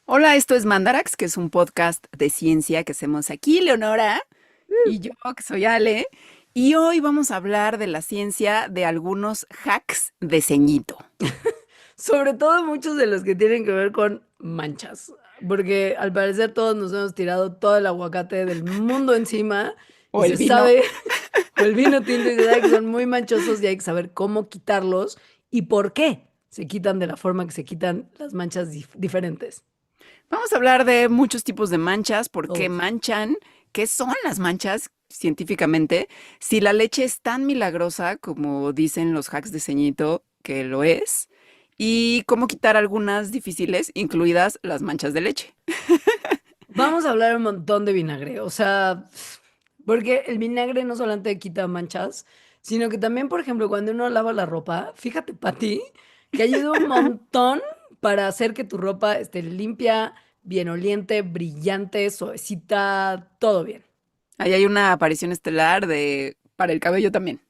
Hola, esto es Mandarax, que es un podcast de ciencia que hacemos aquí, Leonora, y yo, que soy Ale, y hoy vamos a hablar de la ciencia de algunos hacks de ceñito. Sobre todo muchos de los que tienen que ver con manchas, porque al parecer todos nos hemos tirado todo el aguacate del mundo encima y O el se vino. sabe, o el vino tinto y se sabe que son muy manchosos y hay que saber cómo quitarlos y por qué se quitan de la forma que se quitan las manchas diferentes. Vamos a hablar de muchos tipos de manchas, por qué Todos. manchan, qué son las manchas científicamente, si la leche es tan milagrosa como dicen los hacks de ceñito que lo es, y cómo quitar algunas difíciles, incluidas las manchas de leche. Vamos a hablar un montón de vinagre, o sea, porque el vinagre no solamente quita manchas, sino que también, por ejemplo, cuando uno lava la ropa, fíjate, Pati, que ayuda un montón para hacer que tu ropa esté limpia, bien oliente, brillante, suavecita, todo bien. Ahí hay una aparición estelar de para el cabello también.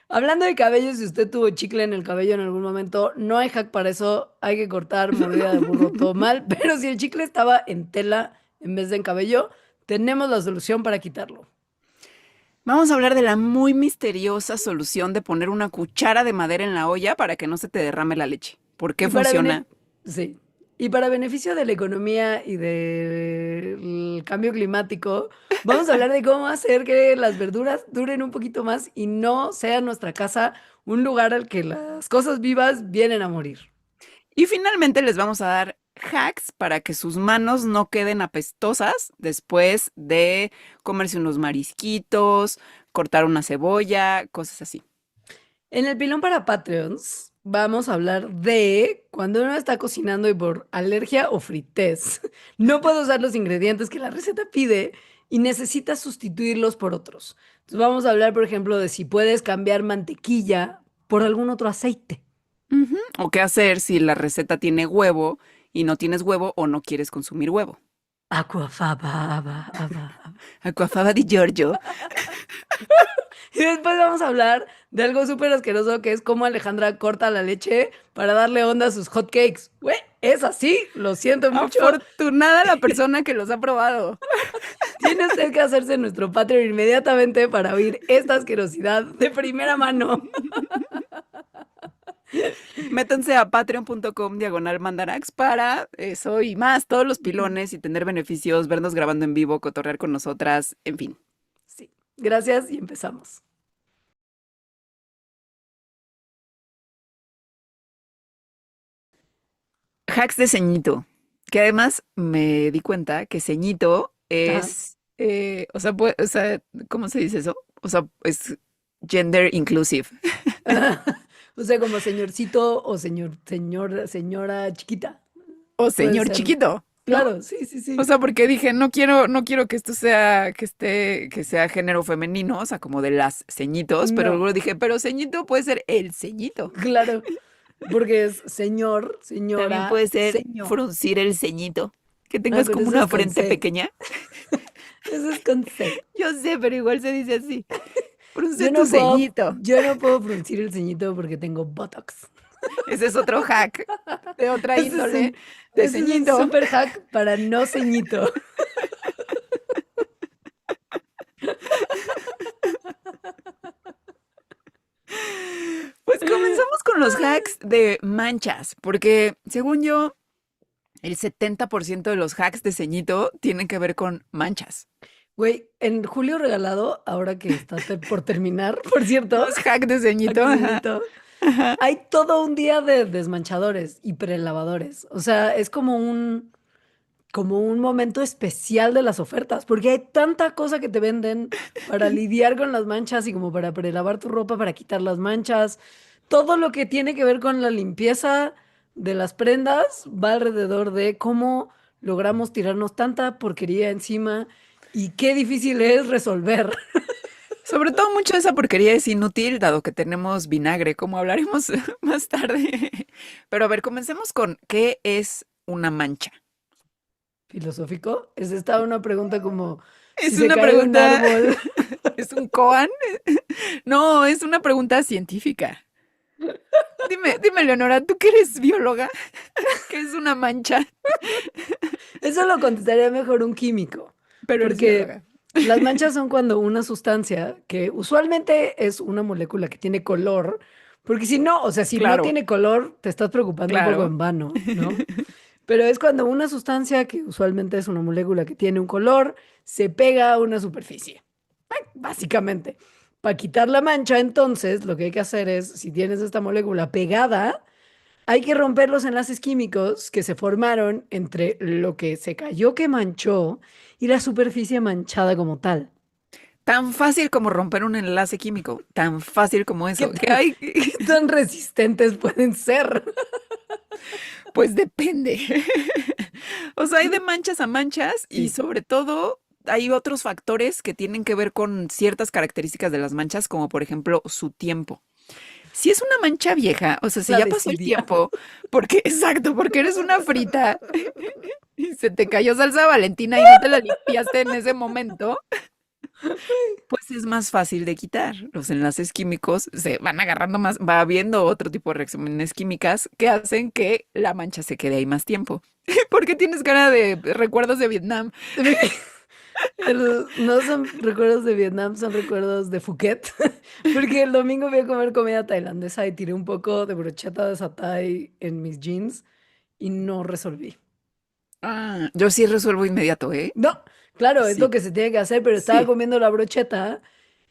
Hablando de cabello, si usted tuvo chicle en el cabello en algún momento, no hay hack para eso, hay que cortar mordida de burro, todo mal, pero si el chicle estaba en tela en vez de en cabello, tenemos la solución para quitarlo. Vamos a hablar de la muy misteriosa solución de poner una cuchara de madera en la olla para que no se te derrame la leche. ¿Por qué Y para funciona? sí. Y para beneficio de la economía y del cambio climático, vamos a hablar de cómo hacer que las verduras duren un poquito más y no sea nuestra casa un lugar al que las cosas vivas vienen a morir. Y finalmente les vamos a dar hacks para que sus manos no queden apestosas después de comerse unos marisquitos, cortar una cebolla, cosas así. En el pilón para Patreons vamos a hablar de cuando uno está cocinando y por alergia o fritez no puede usar los ingredientes que la receta pide y necesita sustituirlos por otros. Entonces vamos a hablar, por ejemplo, de si puedes cambiar mantequilla por algún otro aceite. Ujú. O qué hacer si la receta tiene huevo y no tienes huevo o no quieres consumir huevo. Aquafaba, aba. Aquafaba di Giorgio. Y después vamos a hablar de algo súper asqueroso que es cómo Alejandra corta la leche para darle onda a sus hot cakes. Güey, es así, lo siento mucho. Afortunada la persona que los ha probado. Tiene usted que hacerse nuestro Patreon inmediatamente para oír esta asquerosidad de primera mano. Métanse a patreon.com/mandarax para eso y más, todos los pilones y tener beneficios, vernos grabando en vivo, cotorrear con nosotras, en fin. Sí, gracias y empezamos. Hacks de ceñito, que además me di cuenta que ceñito Ajá. es, ¿cómo se dice eso? O sea, es gender inclusive. O sea, como señorcito o señora chiquita. O Puede señor ser. chiquito, ¿no? Claro, sí, sí, O sí. sea, porque dije, no quiero que esto sea, que sea género femenino, o sea, como de las ceñitos, pero No, luego dije, pero ceñito puede ser el ceñito. claro, porque es señor, También señora, puede ser señor. fruncir el ceñito, que Ah, tengas pero como eso una es con frente C. pequeña. Eso es con C. Yo sé, pero igual se dice así. Frunce Yo tu no puedo, ceñito. yo no puedo fruncir el ceñito porque tengo Botox. Ese es otro hack de otra Ese es índole un, de ese es un ceñito. super hack para no ceñito. Pues comenzamos con los hacks de manchas, porque según yo, el 70% de los hacks de ceñito tienen que ver con manchas. Güey, en Julio Regalado, ahora que está por terminar, por cierto, Los hacks de hack ceñito, de ajá, ceñito, ajá. hay todo un día de desmanchadores y prelavadores. O sea, es como un momento especial de las ofertas, porque hay tanta cosa que te venden para lidiar con las manchas y como para prelavar tu ropa, para quitar las manchas. Todo lo que tiene que ver con la limpieza de las prendas va alrededor de cómo logramos tirarnos tanta porquería encima y qué difícil es resolver. Sobre todo mucho de esa porquería es inútil, dado que tenemos vinagre, como hablaremos más tarde. Pero a ver, comencemos con ¿qué es una mancha? ¿Filosófico? Es esta una pregunta como si Es se una cae un pregunta, árbol. ¿es un koan? No, es una pregunta científica. Dime, Leonora, tú que eres bióloga, ¿qué es una mancha? Eso lo contestaría mejor un químico, Pero eres porque bióloga. las manchas son cuando una sustancia, que usualmente es una molécula que tiene color, porque si no, o sea, si no Claro, tiene color, te estás preocupando un poco claro. en vano, ¿no? Pero es cuando una sustancia, que usualmente es una molécula que tiene un color, se pega a una superficie, básicamente. Para quitar la mancha, entonces, lo que hay que hacer es, si tienes esta molécula pegada, hay que romper los enlaces químicos que se formaron entre lo que se cayó que manchó y la superficie manchada como tal. Tan fácil como romper un enlace químico, tan fácil como ¿Qué eso. ¿Qué tan, hay? qué tan resistentes pueden ser? Pues depende. O sea, hay de manchas a manchas y Sí, sobre todo hay otros factores que tienen que ver con ciertas características de las manchas, como por ejemplo su tiempo. Si es una mancha vieja, o sea, si la ya pasó el desidia. tiempo, porque, exacto, porque eres una frita y se te cayó salsa Valentina y no te la limpiaste en ese momento, pues es más fácil de quitar. Los enlaces químicos se van agarrando más, va habiendo otro tipo de reacciones químicas que hacen que la mancha se quede ahí más tiempo. ¿Por qué tienes cara de recuerdos de Vietnam? No son recuerdos de Vietnam, son recuerdos de Phuket. Porque el domingo fui a comer comida tailandesa y tiré un poco de brocheta de satay en mis jeans y no resolví. Ah, yo sí resuelvo inmediato, ¿eh? No, claro, es lo Sí, que se tiene que hacer, pero estaba sí. comiendo la brocheta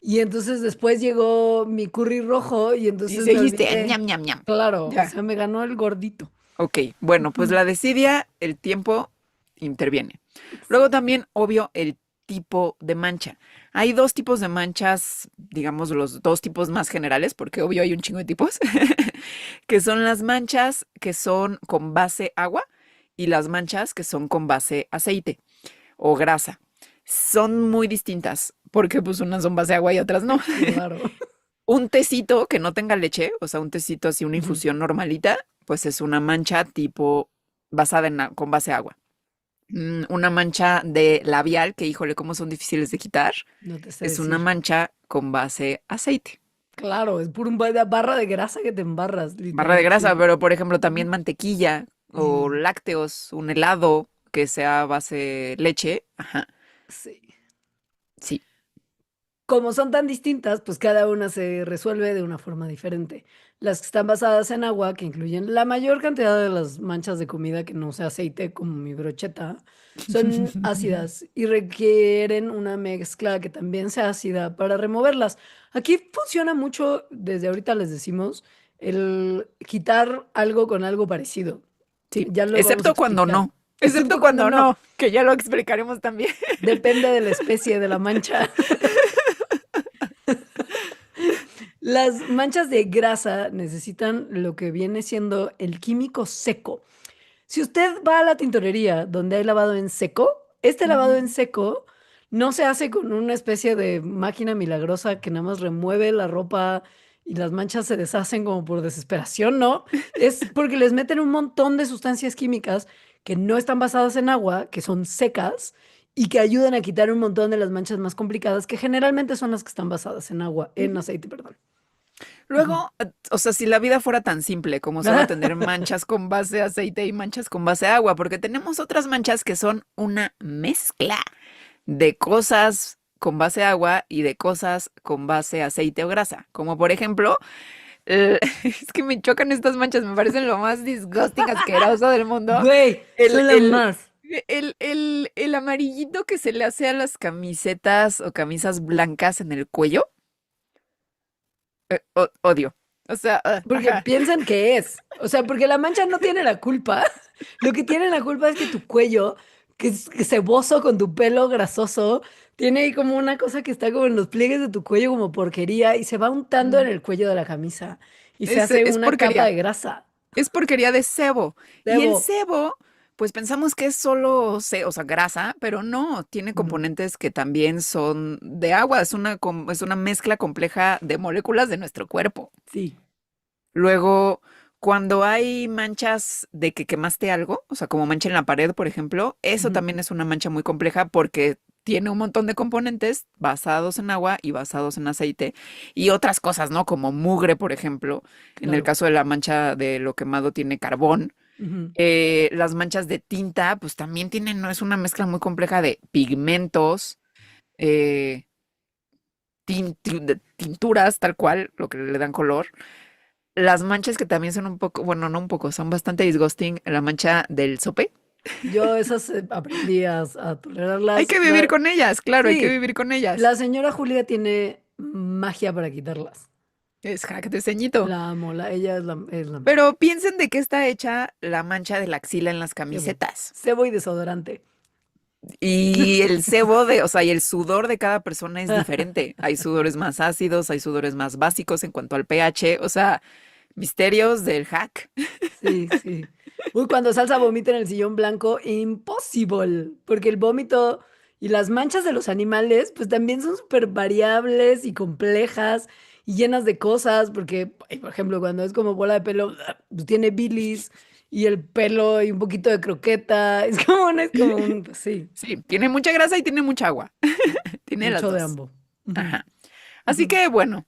y entonces después llegó mi curry rojo y Y entonces me seguiste, olvidé. ñam, ñam, ñam. Claro, o Ya. sea, me ganó el gordito. Ok, bueno, pues Ujú. la desidia, el tiempo interviene. Luego Sí. también, obvio, el tipo de mancha. Hay dos tipos de manchas, digamos los dos tipos más generales, porque obvio hay un chingo de tipos, que son las manchas que son con base agua y las manchas que son con base aceite o grasa. Son muy distintas, porque pues unas son base agua y otras no. Claro. Un tecito que no tenga leche, o sea, un tecito así, una Ujú. infusión normalita, pues es una mancha tipo basada en con base agua. Una mancha de labial, que híjole, cómo son difíciles de quitar, No te sé es una decir. mancha con base aceite. Claro, es pura barra de grasa que te embarras, Barra de literal, grasa, sí. pero por ejemplo también Ujú. mantequilla o Mm, lácteos, un helado que sea base leche. Ajá, sí. sí. Como son tan distintas, pues cada una se resuelve de una forma diferente. Las que están basadas en agua, que incluyen la mayor cantidad de las manchas de comida que no sea aceite, como mi brocheta, son ácidas y requieren una mezcla que también sea ácida para removerlas. Aquí funciona mucho, desde ahorita les decimos, el quitar algo con algo parecido. Sí, Ya lo vamos a excepto cuando explicar. no, excepto Excepto cuando cuando no, no, que ya lo explicaremos también. depende de la especie de la mancha. Las manchas de grasa necesitan lo que viene siendo el químico seco. Si usted va a la tintorería donde hay lavado en seco, este lavado en Ujú. seco no se hace con una especie de máquina milagrosa que nada más remueve la ropa y las manchas se deshacen como por desesperación, no. Es porque les meten un montón de sustancias químicas que no están basadas en agua, que son secas y que ayudan a quitar un montón de las manchas más complicadas, que generalmente son las que están basadas en agua, en Ujú. aceite, perdón. Ujú. Luego, o sea, si la vida fuera tan simple como solo tener manchas con base aceite y manchas con base agua, porque tenemos otras manchas que son una mezcla de cosas con base agua y de cosas con base aceite o grasa, como por ejemplo, es que me chocan estas manchas, me parecen lo más disgusting, asqueroso del mundo, Güey, el, son la el, más. el amarillito que se le hace a las camisetas o camisas blancas en el cuello. Odio. O sea, Porque ajá. piensan que es. O sea, porque la mancha no tiene la culpa. Lo que tiene la culpa es que tu cuello, que ceboso con tu pelo grasoso, tiene ahí como una cosa que está como en los pliegues de tu cuello como porquería y se va untando en Mm. el cuello de la camisa y se hace Es una capa porquería. de grasa. Es porquería de sebo. Y el Debo. sebo, pues pensamos que es solo, o sea, grasa, pero no, tiene Ujú. componentes que también son de agua. Es una mezcla compleja de moléculas de nuestro cuerpo. Sí. Luego, cuando hay manchas de que quemaste algo, o sea, como mancha en la pared, por ejemplo, eso Ujú. también es una mancha muy compleja porque tiene un montón de componentes basados en agua y basados en aceite y otras cosas, ¿no? Como mugre, por ejemplo. En el Claro. caso de la mancha de lo quemado tiene carbón. Ujú. Las manchas de tinta, pues también tienen, ¿no? Es una mezcla muy compleja de pigmentos, eh, de tinturas, tal cual, lo que le dan color. Las manchas que también son un poco, bueno, no un poco, son bastante disgusting. La mancha del sope. Yo esas aprendí a Hay tolerarlas. que vivir con ellas, claro, hay que Sí, vivir con ellas. la señora Julia tiene magia para quitarlas. Es hack de ceñito. La amo, ella es la mejor. Pero piensen de qué está hecha la mancha de la axila en las Sebo. camisetas. Sebo y desodorante. Y el sebo de, o sea, y el sudor de cada persona es diferente. Hay sudores más ácidos, hay sudores más básicos en cuanto al pH, o sea, misterios del hack. Sí, sí. Uy, cuando Salsa vomita en el sillón blanco, imposible, porque el vómito y las manchas de los animales, pues también son súper variables y complejas y llenas de cosas, porque, ay, por ejemplo, cuando es como bola de pelo, pues tiene bilis y el pelo y un poquito de croqueta, pues sí, Sí, tiene mucha grasa y tiene mucha agua. Tiene las mucho de dos. ambos. Ujú, Ajá. Así ujú, que bueno,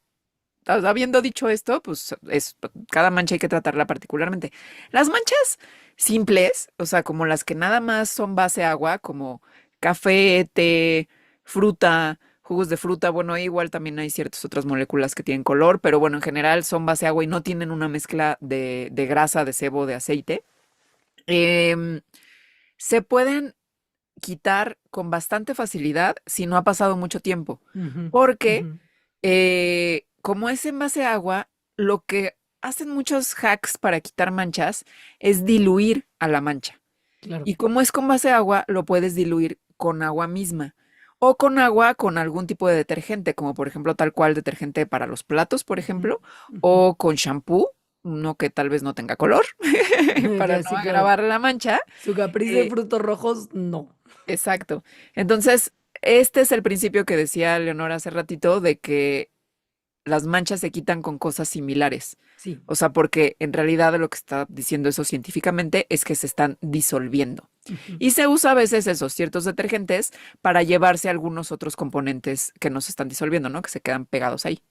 habiendo dicho esto, pues es cada mancha hay que tratarla particularmente. Las manchas simples, o sea, como las que nada más son base agua, como café, té, fruta, jugos de fruta, bueno, igual también hay ciertas otras moléculas que tienen color, pero bueno, en general son base agua y no tienen una mezcla de grasa, de sebo, de aceite. Em, Se pueden quitar con bastante facilidad si no ha pasado mucho tiempo, ujú, porque ujú, como es en base a agua, lo que hacen muchos hacks para quitar manchas es diluir a la mancha. claro. Y como es con base a agua, lo puedes diluir con agua misma o con agua con algún tipo de detergente, como por ejemplo tal cual detergente para los platos, por Ujú, ejemplo, ujú. o con shampoo, uno que tal vez no tenga color, para no Sí, claro. agravar la mancha. Su capriz de Eh, frutos rojos, no. Exacto. Entonces, este es el principio que decía Leonor hace ratito de que las manchas se quitan con cosas similares. Sí. O sea, porque en realidad lo que está diciendo eso científicamente es que se están disolviendo. Ujú. Y se usa a veces esos ciertos detergentes para llevarse algunos otros componentes que no se están disolviendo, ¿no? Que se quedan pegados ahí.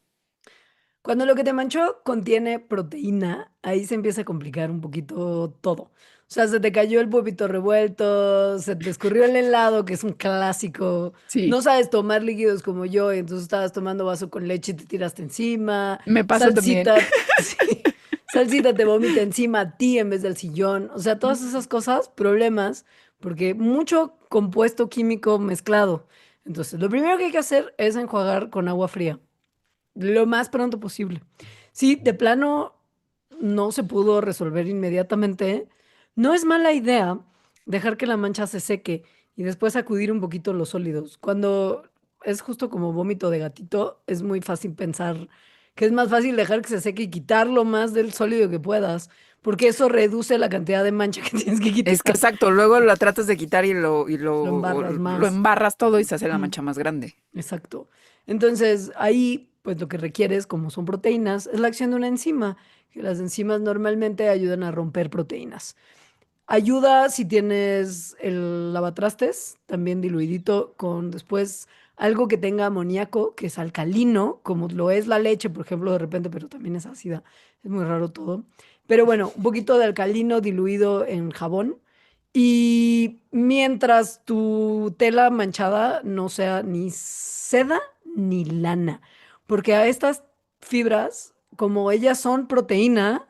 Cuando lo que te manchó contiene proteína, ahí se empieza a complicar un poquito todo. O sea, se te cayó el huevito revuelto, se te escurrió el helado, que es un clásico. Sí, No sabes tomar líquidos como yo, y entonces estabas tomando vaso con leche y te tiraste encima. me pasa también. Salsita, sí, salsita te vomita encima a ti en vez del sillón. O sea, todas esas cosas, problemas, porque mucho compuesto químico mezclado. Entonces, lo primero que hay que hacer es enjuagar con agua fría lo más pronto posible. Si de plano no se pudo resolver inmediatamente, no es mala idea dejar que la mancha se seque y después sacudir un poquito los sólidos. Cuando es justo como vómito de gatito, es muy fácil pensar que es más fácil dejar que se seque y quitar lo más del sólido que puedas, porque eso reduce la cantidad de mancha que tienes que Es que quitar. exacto, luego la tratas de quitar y Lo embarras lo más. embarras todo y se hace la Ujú. mancha más grande. Exacto. Entonces, ahí, pues lo que requieres, como son proteínas, es la acción de una enzima, que las enzimas normalmente ayudan a romper proteínas. Ayuda si tienes el lavatrastes, también diluidito, con después algo que tenga amoníaco, que es alcalino, como lo es la leche, por ejemplo, de repente, pero también es ácida. Es muy raro todo. Pero bueno, un poquito de alcalino diluido en jabón. Y mientras tu tela manchada no sea ni seda ni lana, porque a estas fibras, como ellas son proteína,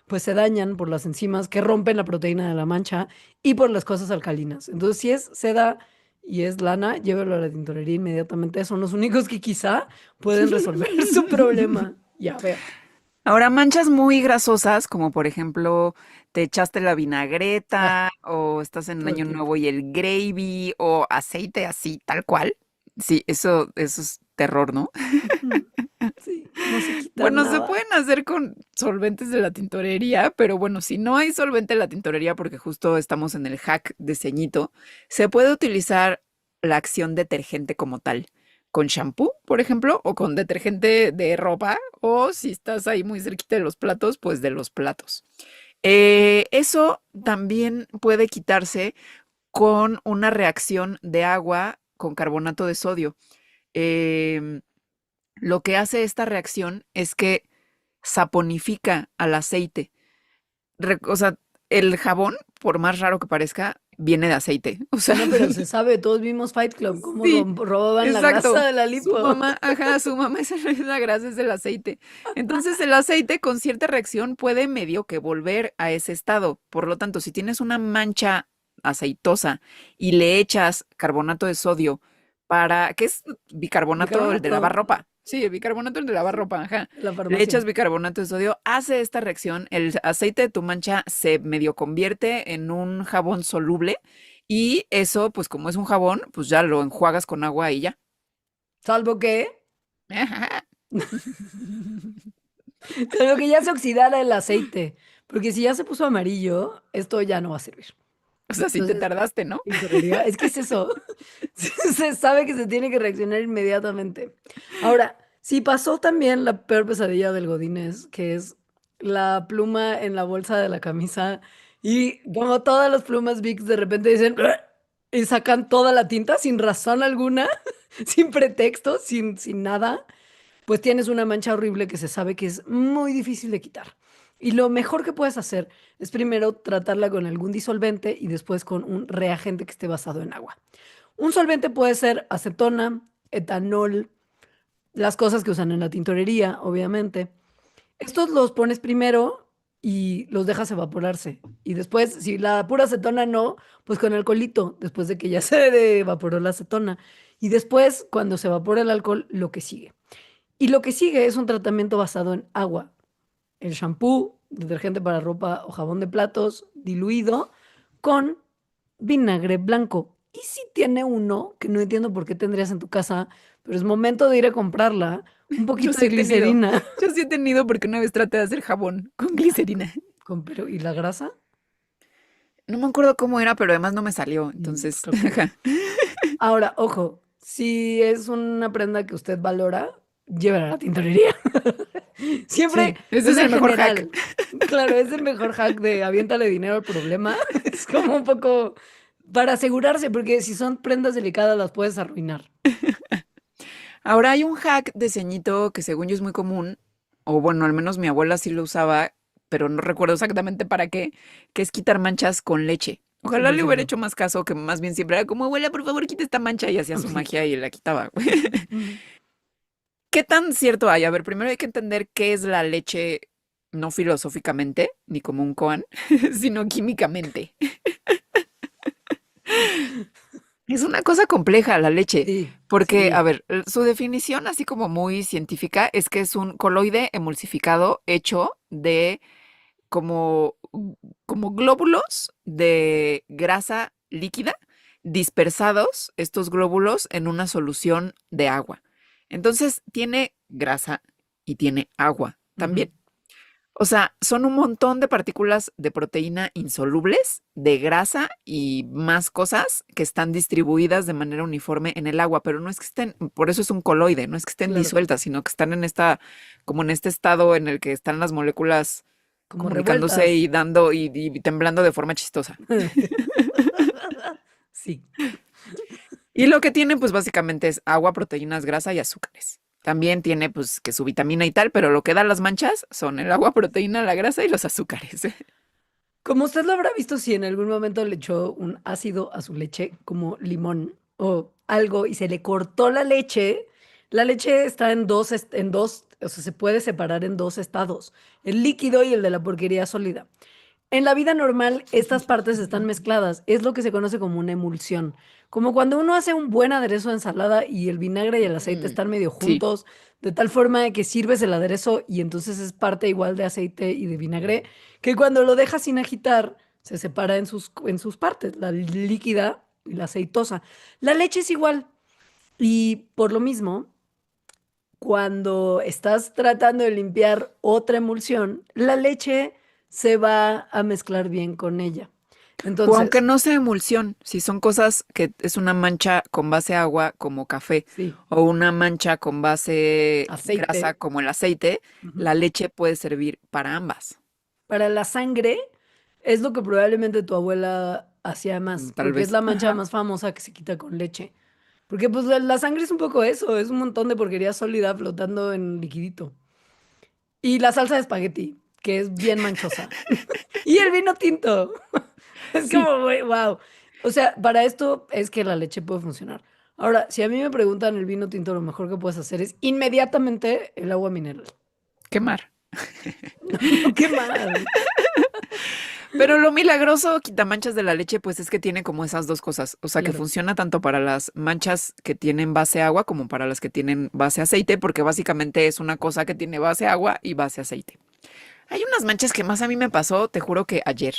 pues se dañan por las enzimas que rompen la proteína de la mancha y por las cosas alcalinas. Entonces, si es seda y es lana, llévelo a la tintorería inmediatamente. Son los únicos que quizá pueden resolver su problema. Ya, a ver. Ahora, manchas muy grasosas, como por ejemplo, te echaste la Ah, vinagreta o estás en todo el Año tiempo. Nuevo y el gravy o aceite así, tal cual. Sí, eso es terror, ¿no? Ujú. Sí, no se quita Bueno, se nada. pueden hacer con solventes de la tintorería, pero bueno, si no hay solvente de la tintorería, porque justo estamos en el hack de ceñito, se puede utilizar la acción detergente como tal, con shampoo, por ejemplo, o con detergente de ropa, o si estás ahí muy cerquita de los platos, pues de los platos. Eso también puede quitarse con una reacción de agua con carbonato de sodio. Em, lo que hace esta reacción es que saponifica al aceite. O sea, el jabón, por más raro que parezca, viene de aceite. O sea, Bueno, pero se sabe, todos vimos Fight Club, cómo sí, robaban la grasa exacto. de la Su lipo. mamá, ajá, su mamá esa no es la grasa, es el aceite. Entonces, el aceite con cierta reacción puede medio que volver a ese estado. Por lo tanto, si tienes una mancha aceitosa y le echas carbonato de sodio ¿qué es bicarbonato, el de lavar Bicarbonato, ropa? Sí, el bicarbonato, el de lavar ropa, ajá. la Le echas farmacia. bicarbonato de sodio, hace esta reacción, el aceite de tu mancha se medio convierte en un jabón soluble y eso, pues como es un jabón, pues ya lo enjuagas con agua y ya. Salvo que, Ajá. salvo que ya se oxidara el aceite. Porque si ya se puso amarillo, esto ya no va a servir. O sea, si te Entonces, tardaste, ¿no? y correría. Es que es eso. Se sabe que se tiene que reaccionar inmediatamente. Ahora, si pasó también la peor pesadilla del Godínez, que es la pluma en la bolsa de la camisa, y como todas las plumas Vicks de repente dicen "Ugh", y sacan toda la tinta sin razón alguna, sin pretexto, sin nada, pues tienes una mancha horrible que se sabe que es muy difícil de quitar. Y lo mejor que puedes hacer es primero tratarla con algún disolvente y después con un reagente que esté basado en agua. Un solvente puede ser acetona, etanol, las cosas que usan en la tintorería, obviamente. Estos los pones primero y los dejas evaporarse. Y después, si la pura acetona no, pues con alcoholito, después de que ya se evaporó la acetona. Y después, cuando se evapora el alcohol, lo que sigue. Y lo que sigue es un tratamiento basado en agua. El shampoo, detergente para ropa o jabón de platos diluido con vinagre blanco. Y si tiene uno, que no entiendo por qué tendrías en tu casa, pero es momento de ir a comprarla, un Yo poquito sí de he tenido. glicerina. Yo sí he tenido porque una vez traté de hacer jabón con glicerina. ¿Y la grasa? No me acuerdo cómo era, pero además no me salió. Pues Entonces, creo que no. ajá. Ahora, ojo, si es una prenda que usted valora, llévala a la tintorería. Siempre, Sí, ese o es sea, el en mejor hack. general, claro, es el mejor hack de aviéntale dinero al problema. Es como un poco para asegurarse, porque si son prendas delicadas las puedes arruinar. Ahora hay un hack de ceñito que según yo es muy común, o bueno, al menos mi abuela sí lo usaba, pero no recuerdo exactamente para qué, que es quitar manchas con leche. Ojalá le hubiera 100%. hecho más caso, que más bien siempre era como, abuela, por favor, quita esta mancha y hacía su magia y la quitaba. Ujú. ¿Qué tan cierto hay? A ver, primero hay que entender qué es la leche, no filosóficamente, ni como un koan, sino químicamente. Es una cosa compleja la leche, Sí, porque, a sí, ver, su definición, así como muy científica, es que es un coloide emulsificado hecho de como, como glóbulos de grasa líquida dispersados, estos glóbulos, en una solución de agua. Entonces, tiene grasa y tiene agua ujú, también. O sea, son un montón de partículas de proteína insolubles, de grasa y más cosas que están distribuidas de manera uniforme en el agua, pero no es que estén, por eso es un coloide, no es que estén claro, disueltas, sino que están en como en este estado en el que están las moléculas como comunicándose revueltas. y dando y temblando de forma chistosa. Sí. Y lo que tiene, pues básicamente es agua, proteínas, grasa y azúcares. También tiene, pues, que su vitamina y tal, pero lo que da las manchas son el agua, proteína, la grasa y los azúcares. Como usted lo habrá visto si en algún momento le echó un ácido a su leche, como limón o algo, y se le cortó la leche está en dos, o sea, se puede separar en dos estados, el líquido y el de la porquería sólida. En la vida normal, estas partes están mezcladas. Es lo que se conoce como una emulsión. Como cuando uno hace un buen aderezo de ensalada y el vinagre y el aceite Mm, están medio sí, juntos, de tal forma de que sirves el aderezo y entonces es parte igual de aceite y de vinagre, que cuando lo dejas sin agitar, se separa en sus partes, la líquida y la aceitosa. La leche es igual. Y por lo mismo, cuando estás tratando de limpiar otra emulsión, la leche se va a mezclar bien con ella. o aunque Entonces, no sea emulsión, si son cosas que es una mancha con base agua como café sí, o una mancha con base grasa aceite. como el aceite, Ujú. la leche puede servir para ambas. Para la sangre es lo que probablemente tu abuela hacía más, Tal porque es vez. la mancha Ajá. más famosa que se quita con leche. Porque pues la sangre es un poco eso, es un montón de porquería sólida flotando en liquidito. Y la salsa de espagueti, que es bien manchosa. Y el vino tinto. Es Sí. como, wow. O sea, para esto es que la leche puede funcionar. Ahora, si a mí me preguntan el vino tinto, lo mejor que puedes hacer es inmediatamente el agua mineral. Quemar. No quemar. Pero lo milagroso quitamanchas de la leche, pues es que tiene como esas dos cosas. O sea, que Claro. funciona tanto para las manchas que tienen base agua como para las que tienen base aceite, porque básicamente es una cosa que tiene base agua y base aceite. Hay unas manchas que más a mí me pasó, te juro que ayer.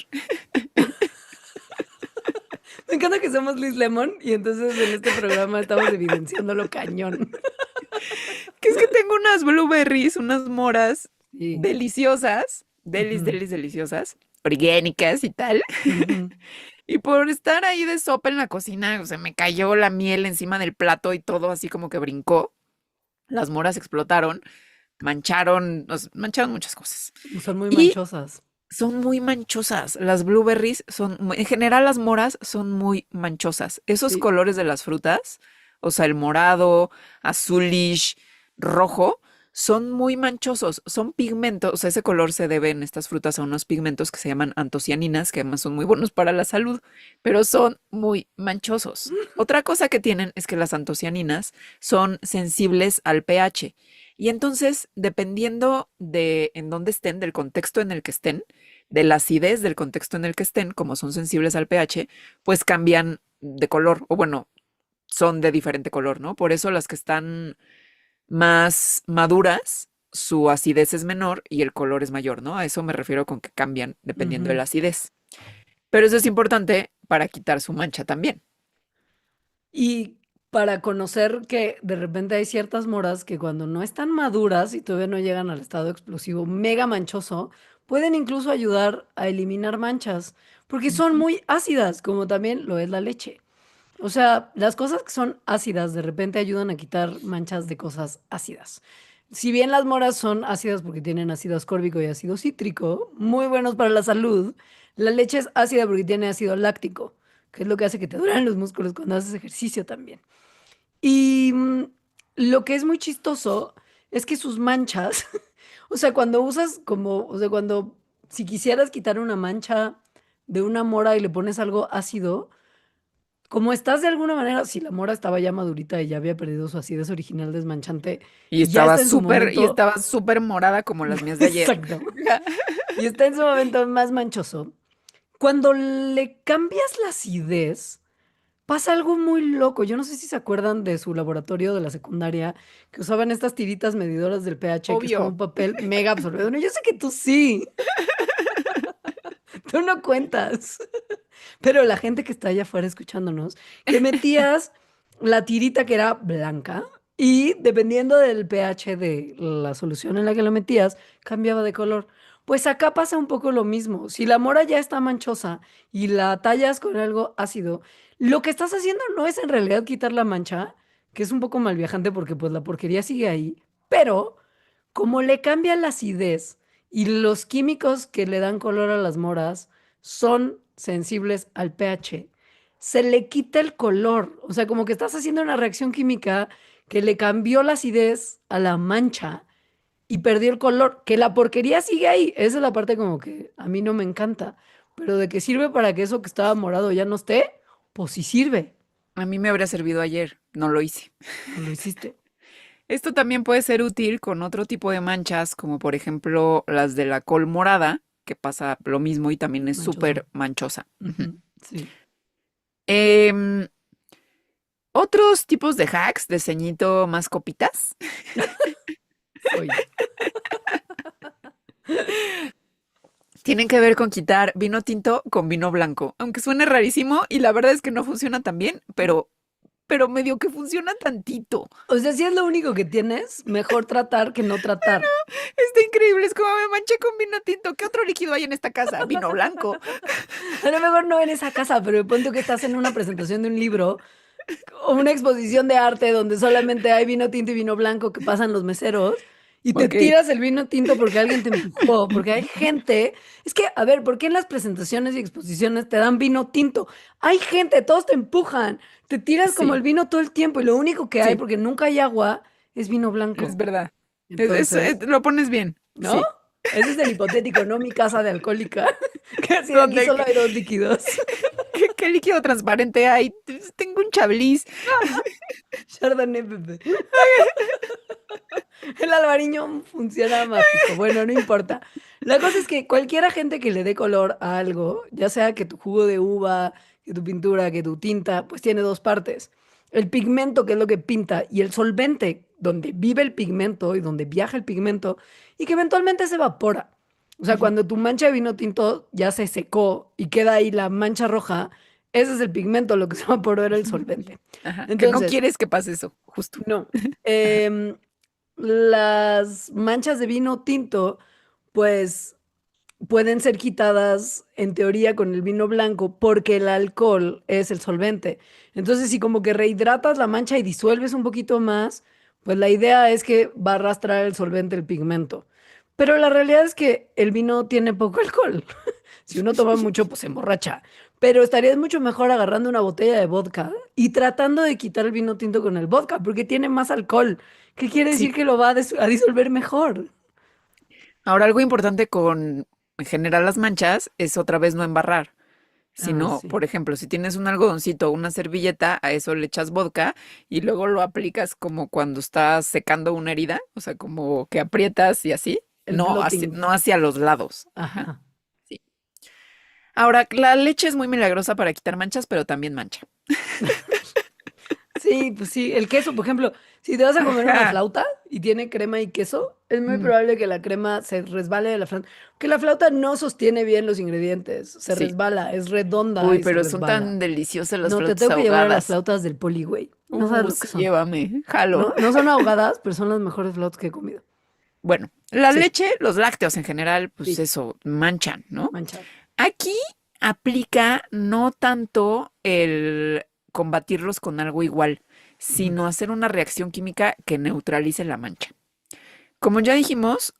Me encanta que somos Liz Lemon y entonces en este programa estamos evidenciando lo cañón. Que es que tengo unas blueberries, unas moras Sí. deliciosas, Ujú, deliciosas, orgánicas y tal. ujú, Y por estar ahí de sopa en la cocina, o sea, me cayó la miel encima del plato y todo así como que brincó. Las moras explotaron, mancharon muchas cosas. son muy Y manchosas. son muy manchosas. Las blueberries en general las moras son muy manchosas. Esos Sí. colores de las frutas, o sea, el morado, azulish, rojo, son muy manchosos. Son pigmentos, o sea, ese color se debe en estas frutas a unos pigmentos que se llaman antocianinas, que además son muy buenos para la salud, pero son muy manchosos. Otra cosa que tienen es que las antocianinas son sensibles al pH. Y entonces, dependiendo de en dónde estén, del contexto en el que estén, de la acidez del contexto en el que estén, como son sensibles al pH, pues cambian de color, o bueno, son de diferente color, ¿no? Por eso las que están más maduras, su acidez es menor y el color es mayor, ¿no? A eso me refiero con que cambian dependiendo de Ujú. la acidez. Pero eso es importante para quitar su mancha también. Y para conocer que de repente hay ciertas moras que cuando no están maduras y todavía no llegan al estado explosivo mega manchoso, pueden incluso ayudar a eliminar manchas, porque son Ujú. muy ácidas, como también lo es la leche. O sea, las cosas que son ácidas de repente ayudan a quitar manchas de cosas ácidas. Si bien las moras son ácidas porque tienen ácido ascórbico y ácido cítrico, muy buenos para la salud, la leche es ácida porque tiene ácido láctico, que es lo que hace que te duran los músculos cuando haces ejercicio también. Y lo que es muy chistoso es que sus manchas, o sea, cuando usas como, o sea, cuando si quisieras quitar una mancha de una mora y le pones algo ácido, como estás de alguna manera, si la mora estaba ya madurita y ya había perdido su acidez original desmanchante Y y ya está en su y momento, estaba súper morada como las mías de ayer. exacto, y está en su momento más manchoso, cuando le cambias la acidez, pasa algo muy loco. Yo no sé si se acuerdan de su laboratorio de la secundaria, que usaban estas tiritas medidoras del pH, que es como Obvio. un papel mega absorbedor. Yo sé que tú sí, tú no cuentas. Pero la gente que está allá afuera escuchándonos, que metías la tirita que era blanca y dependiendo del pH de la solución en la que lo metías, cambiaba de color. Pues acá pasa un poco lo mismo. Si la mora ya está manchosa y la tallas con algo ácido, lo que estás haciendo no es en realidad quitar la mancha, que es un poco mal viajante porque pues la porquería sigue ahí, pero como le cambia la acidez y los químicos que le dan color a las moras son sensibles al pH, se le quita el color. O sea, como que estás haciendo una reacción química que le cambió la acidez a la mancha y perdió el color. Que la porquería sigue ahí. Esa es la parte como que a mí no me encanta. Pero de que sirve para que eso que estaba morado ya no esté, pues sí sirve. A mí me habría servido ayer, no lo hice. No lo hiciste. Esto también puede ser útil con otro tipo de manchas, como por ejemplo las de la col morada, que pasa lo mismo y también es Manchoso. súper manchosa. Ujú. Ujú, sí. Em, Otros tipos de hacks de ceñito más copitas Soy. tienen que ver con quitar vino tinto con vino blanco, aunque suene rarísimo y la verdad es que no funciona tan bien, pero medio que funciona tantito. O sea, si es lo único que tienes, mejor tratar que no tratar. Está increíble, es como me manché con vino tinto. ¿Qué otro líquido hay en esta casa? Vino blanco. A lo mejor no en esa casa, pero de pronto que estás en una presentación de un libro o una exposición de arte donde solamente hay vino tinto y vino blanco que pasan los meseros y te Ok, tiras el vino tinto porque alguien te empujó, porque hay gente, es que, a ver, ¿por qué en las presentaciones y exposiciones te dan vino tinto? Hay gente, todos te empujan, te tiras como el sí, vino todo el tiempo y lo único que hay, sí, porque nunca hay agua, es vino es blanco. verdad. Entonces, Lo pones bien, ¿no? sí. Ese es el hipotético, no mi casa de alcohólica, que así de aquí ¿Dónde? solo hay dos líquidos, ¿Qué líquido transparente hay? Tengo un Chablis. Chardonnay, Pepe. El albariño funciona mágico. Bueno, no importa. La cosa es que cualquier agente que le dé color a algo, ya sea que tu jugo de uva, que tu pintura, que tu tinta, pues tiene dos partes. El pigmento, que es lo que pinta, y el solvente, donde vive el pigmento y donde viaja el pigmento, y que eventualmente se evapora. O sea, Ujú. cuando tu mancha de vino tinto ya se secó y queda ahí la mancha roja, ese es el pigmento, lo que se evaporó era el solvente. Ajá, que no Entonces, quieres que pase eso, justo. no. em, las manchas de vino tinto, pues pueden ser quitadas en teoría con el vino blanco porque el alcohol es el solvente. Entonces, si como que rehidratas la mancha y disuelves un poquito más, pues la idea es que va a arrastrar el solvente el pigmento. Pero la realidad es que el vino tiene poco alcohol. Si uno toma mucho, pues se emborracha. Pero estarías mucho mejor agarrando una botella de vodka y tratando de quitar el vino tinto con el vodka, porque tiene más alcohol. ¿Qué quiere Sí. decir que lo va a disolver mejor? Ahora, algo importante con generar las manchas es otra vez no embarrar, Ah, sino, sí. por ejemplo, si tienes un algodoncito o una servilleta, a eso le echas vodka y luego lo aplicas como cuando estás secando una herida, o sea, como que aprietas y así, El blotting. no hacia los lados. Ajá, Ajá. sí. Ahora, la leche es muy milagrosa para quitar manchas, pero también mancha. Sí, pues sí. El queso, por ejemplo, si te vas a comer una Ajá. flauta y tiene crema y queso, es muy Mm, probable que la crema se resbale de la flauta. Porque la flauta no sostiene bien los ingredientes. Se sí. resbala, es redonda Uy, y se pero son resbala. tan deliciosas las No, te flautas tengo que llevar a las ahogadas. flautas del Poli, güey. No sabes lo que Sí, son. llévame, jalo. ¿No? No son ahogadas, pero son las mejores flautas que he comido. Bueno, la Sí, leche, los lácteos en general, pues sí, eso, manchan, ¿no? manchado. Aquí aplica no tanto el combatirlos con algo igual, Ujú, sino hacer una reacción química que neutralice la mancha. Como ya dijimos,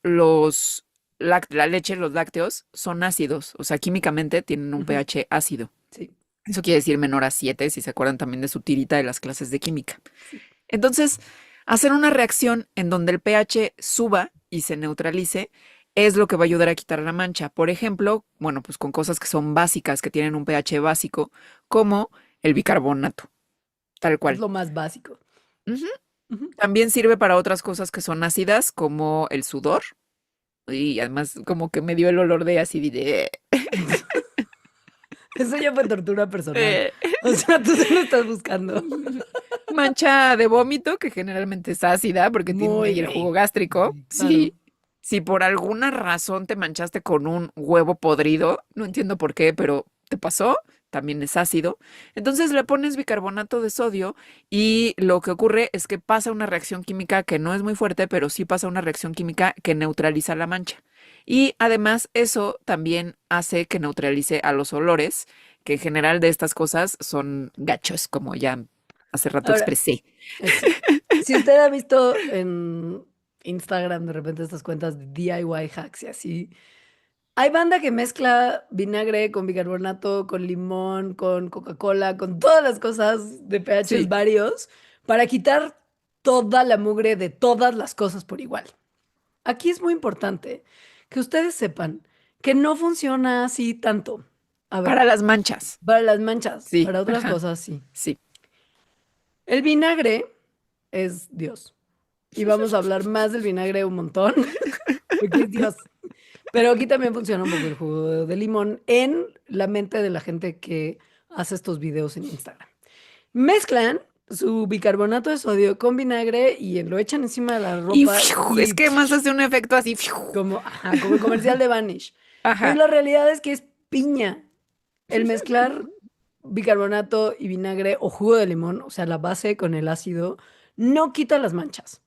la leche, los lácteos, son ácidos, o sea, químicamente tienen un ujú, pH ácido. sí, Eso quiere decir menor a 7, si se acuerdan también de su tirita de las clases de química. sí. Entonces, hacer una reacción en donde el pH suba y se neutralice es lo que va a ayudar a quitar la mancha. Por ejemplo, bueno, pues con cosas que son básicas, que tienen un pH básico, como el bicarbonato, tal Es cual. lo más básico. Ujú. Ujú. También sirve para otras cosas que son ácidas, como el sudor. Y además, como que me dio el olor de así de... Eso ya fue tortura personal. eh, O sea, tú se lo estás buscando. mancha de vómito, que generalmente es ácida porque tiene Muy ahí el jugo bien. gástrico. Sí, claro. Sí. Si por alguna razón te manchaste con un huevo podrido, no entiendo por qué, pero te pasó, también es ácido. Entonces le pones bicarbonato de sodio y lo que ocurre es que pasa una reacción química que no es muy fuerte, pero sí pasa una reacción química que neutraliza la mancha. Y además eso también hace que neutralice a los olores, que en general de estas cosas son gachos, como ya hace rato Ahora, expresé. sí. Si usted ha visto en Instagram de repente estas cuentas de DIY hacks y así, hay banda que mezcla vinagre con bicarbonato, con limón, con Coca-Cola, con todas las cosas de pHs Sí. varios para quitar toda la mugre de todas las cosas por igual. Aquí es muy importante que ustedes sepan que no funciona así tanto. A ver, Para las manchas. para las manchas, Sí. para otras Ajá. cosas sí. Sí. El vinagre es Dios. Y vamos a hablar más del vinagre un montón, porque es Dios. Pero aquí también funciona un poco el jugo de limón en la mente de la gente que hace estos videos en Instagram. Mezclan su bicarbonato de sodio con vinagre y lo echan encima de la Y ropa es y que más hace un efecto así. como, ajá, como el comercial de Vanish. Pero Ajá. la realidad es que es piña. El mezclar bicarbonato y vinagre o jugo de limón, o sea, la base con el ácido, no quita las manchas.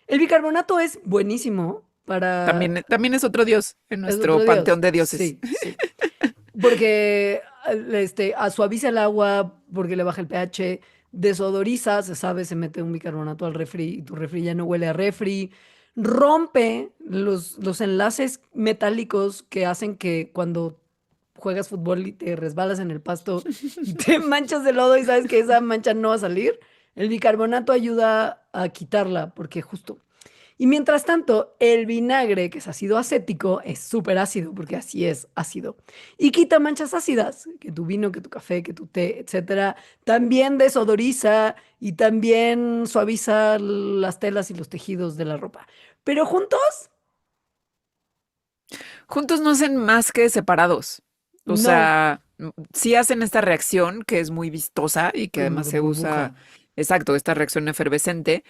El bicarbonato es buenísimo para... También es otro dios en Es nuestro otro dios. panteón de dioses. Sí, sí. Porque suaviza el agua, porque le baja el pH, desodoriza, se sabe, se mete un bicarbonato al refri y tu refri ya no huele a refri. rompe los enlaces metálicos que hacen que cuando juegas fútbol y te resbalas en el pasto y te manchas de lodo y sabes que esa mancha no va a salir, el bicarbonato ayuda a quitarla porque justo. Y mientras tanto, el vinagre, que es ácido acético, es súper ácido, porque así es ácido. Y quita manchas ácidas, que tu vino, que tu café, que tu té, etcétera. También desodoriza y también suaviza las telas y los tejidos de la ropa. Pero juntos, Juntos no hacen más que separados. O no, sea, sí hacen esta reacción que es muy vistosa y que como además de se usa, burbuja. exacto, esta reacción efervescente,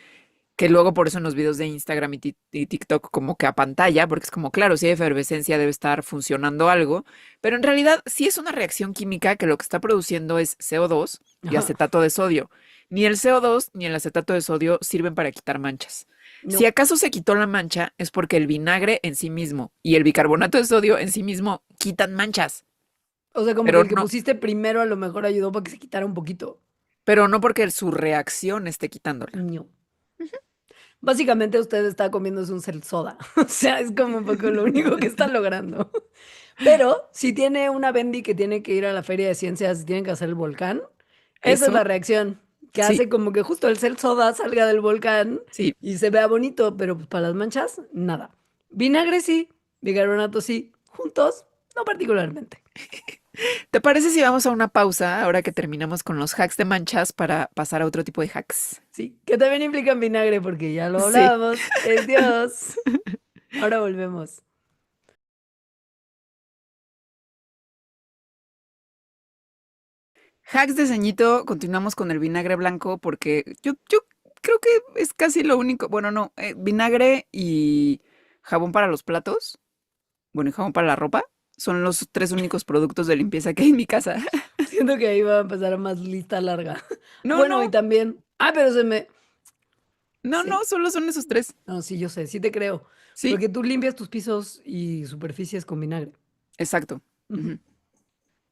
que luego por eso en los videos de Instagram y TikTok como que a pantalla, porque es como, claro, si hay efervescencia debe estar funcionando algo, pero en realidad sí es una reacción química que lo que está produciendo es CO2 y Ajá, acetato de sodio. Ni el CO2 ni el acetato de sodio sirven para quitar manchas. Si no. acaso se quitó la mancha es porque el vinagre en sí mismo y el bicarbonato de sodio en sí mismo quitan manchas, O sea, como que pero el que no, pusiste primero a lo mejor ayudó para que se quitara un poquito. pero no porque su reacción esté quitándola. No. Básicamente usted está comiéndose un cel soda. O sea, es como un poco lo único que está logrando. Pero si tiene una Bendy que tiene que ir a la feria de ciencias y tienen que hacer el volcán, esa es la Eso, reacción que sí, hace como que justo el cel soda salga del volcán sí. y se vea bonito, pero pues para las manchas, nada. Vinagre sí, bicarbonato sí, juntos, no particularmente. ¿Te parece si vamos a una pausa ahora que terminamos con los hacks de manchas para pasar a otro tipo de hacks? Sí, que también implican vinagre porque ya lo Sí. hablábamos. Es Dios. Ahora volvemos. Hacks de ceñito, continuamos con el vinagre blanco porque yo creo que es casi lo único, bueno, no, vinagre y jabón para los platos, bueno, y jabón para la ropa, son los tres únicos productos de limpieza que hay en mi casa. Siento que ahí va a empezar más lista larga. No, Bueno, y no, también. Ah, pero se me. no, Sí. no, solo son esos tres. No, sí, yo sé, sí te creo. Sí, Porque tú limpias tus pisos y superficies con vinagre. exacto. Ujú. Ujú.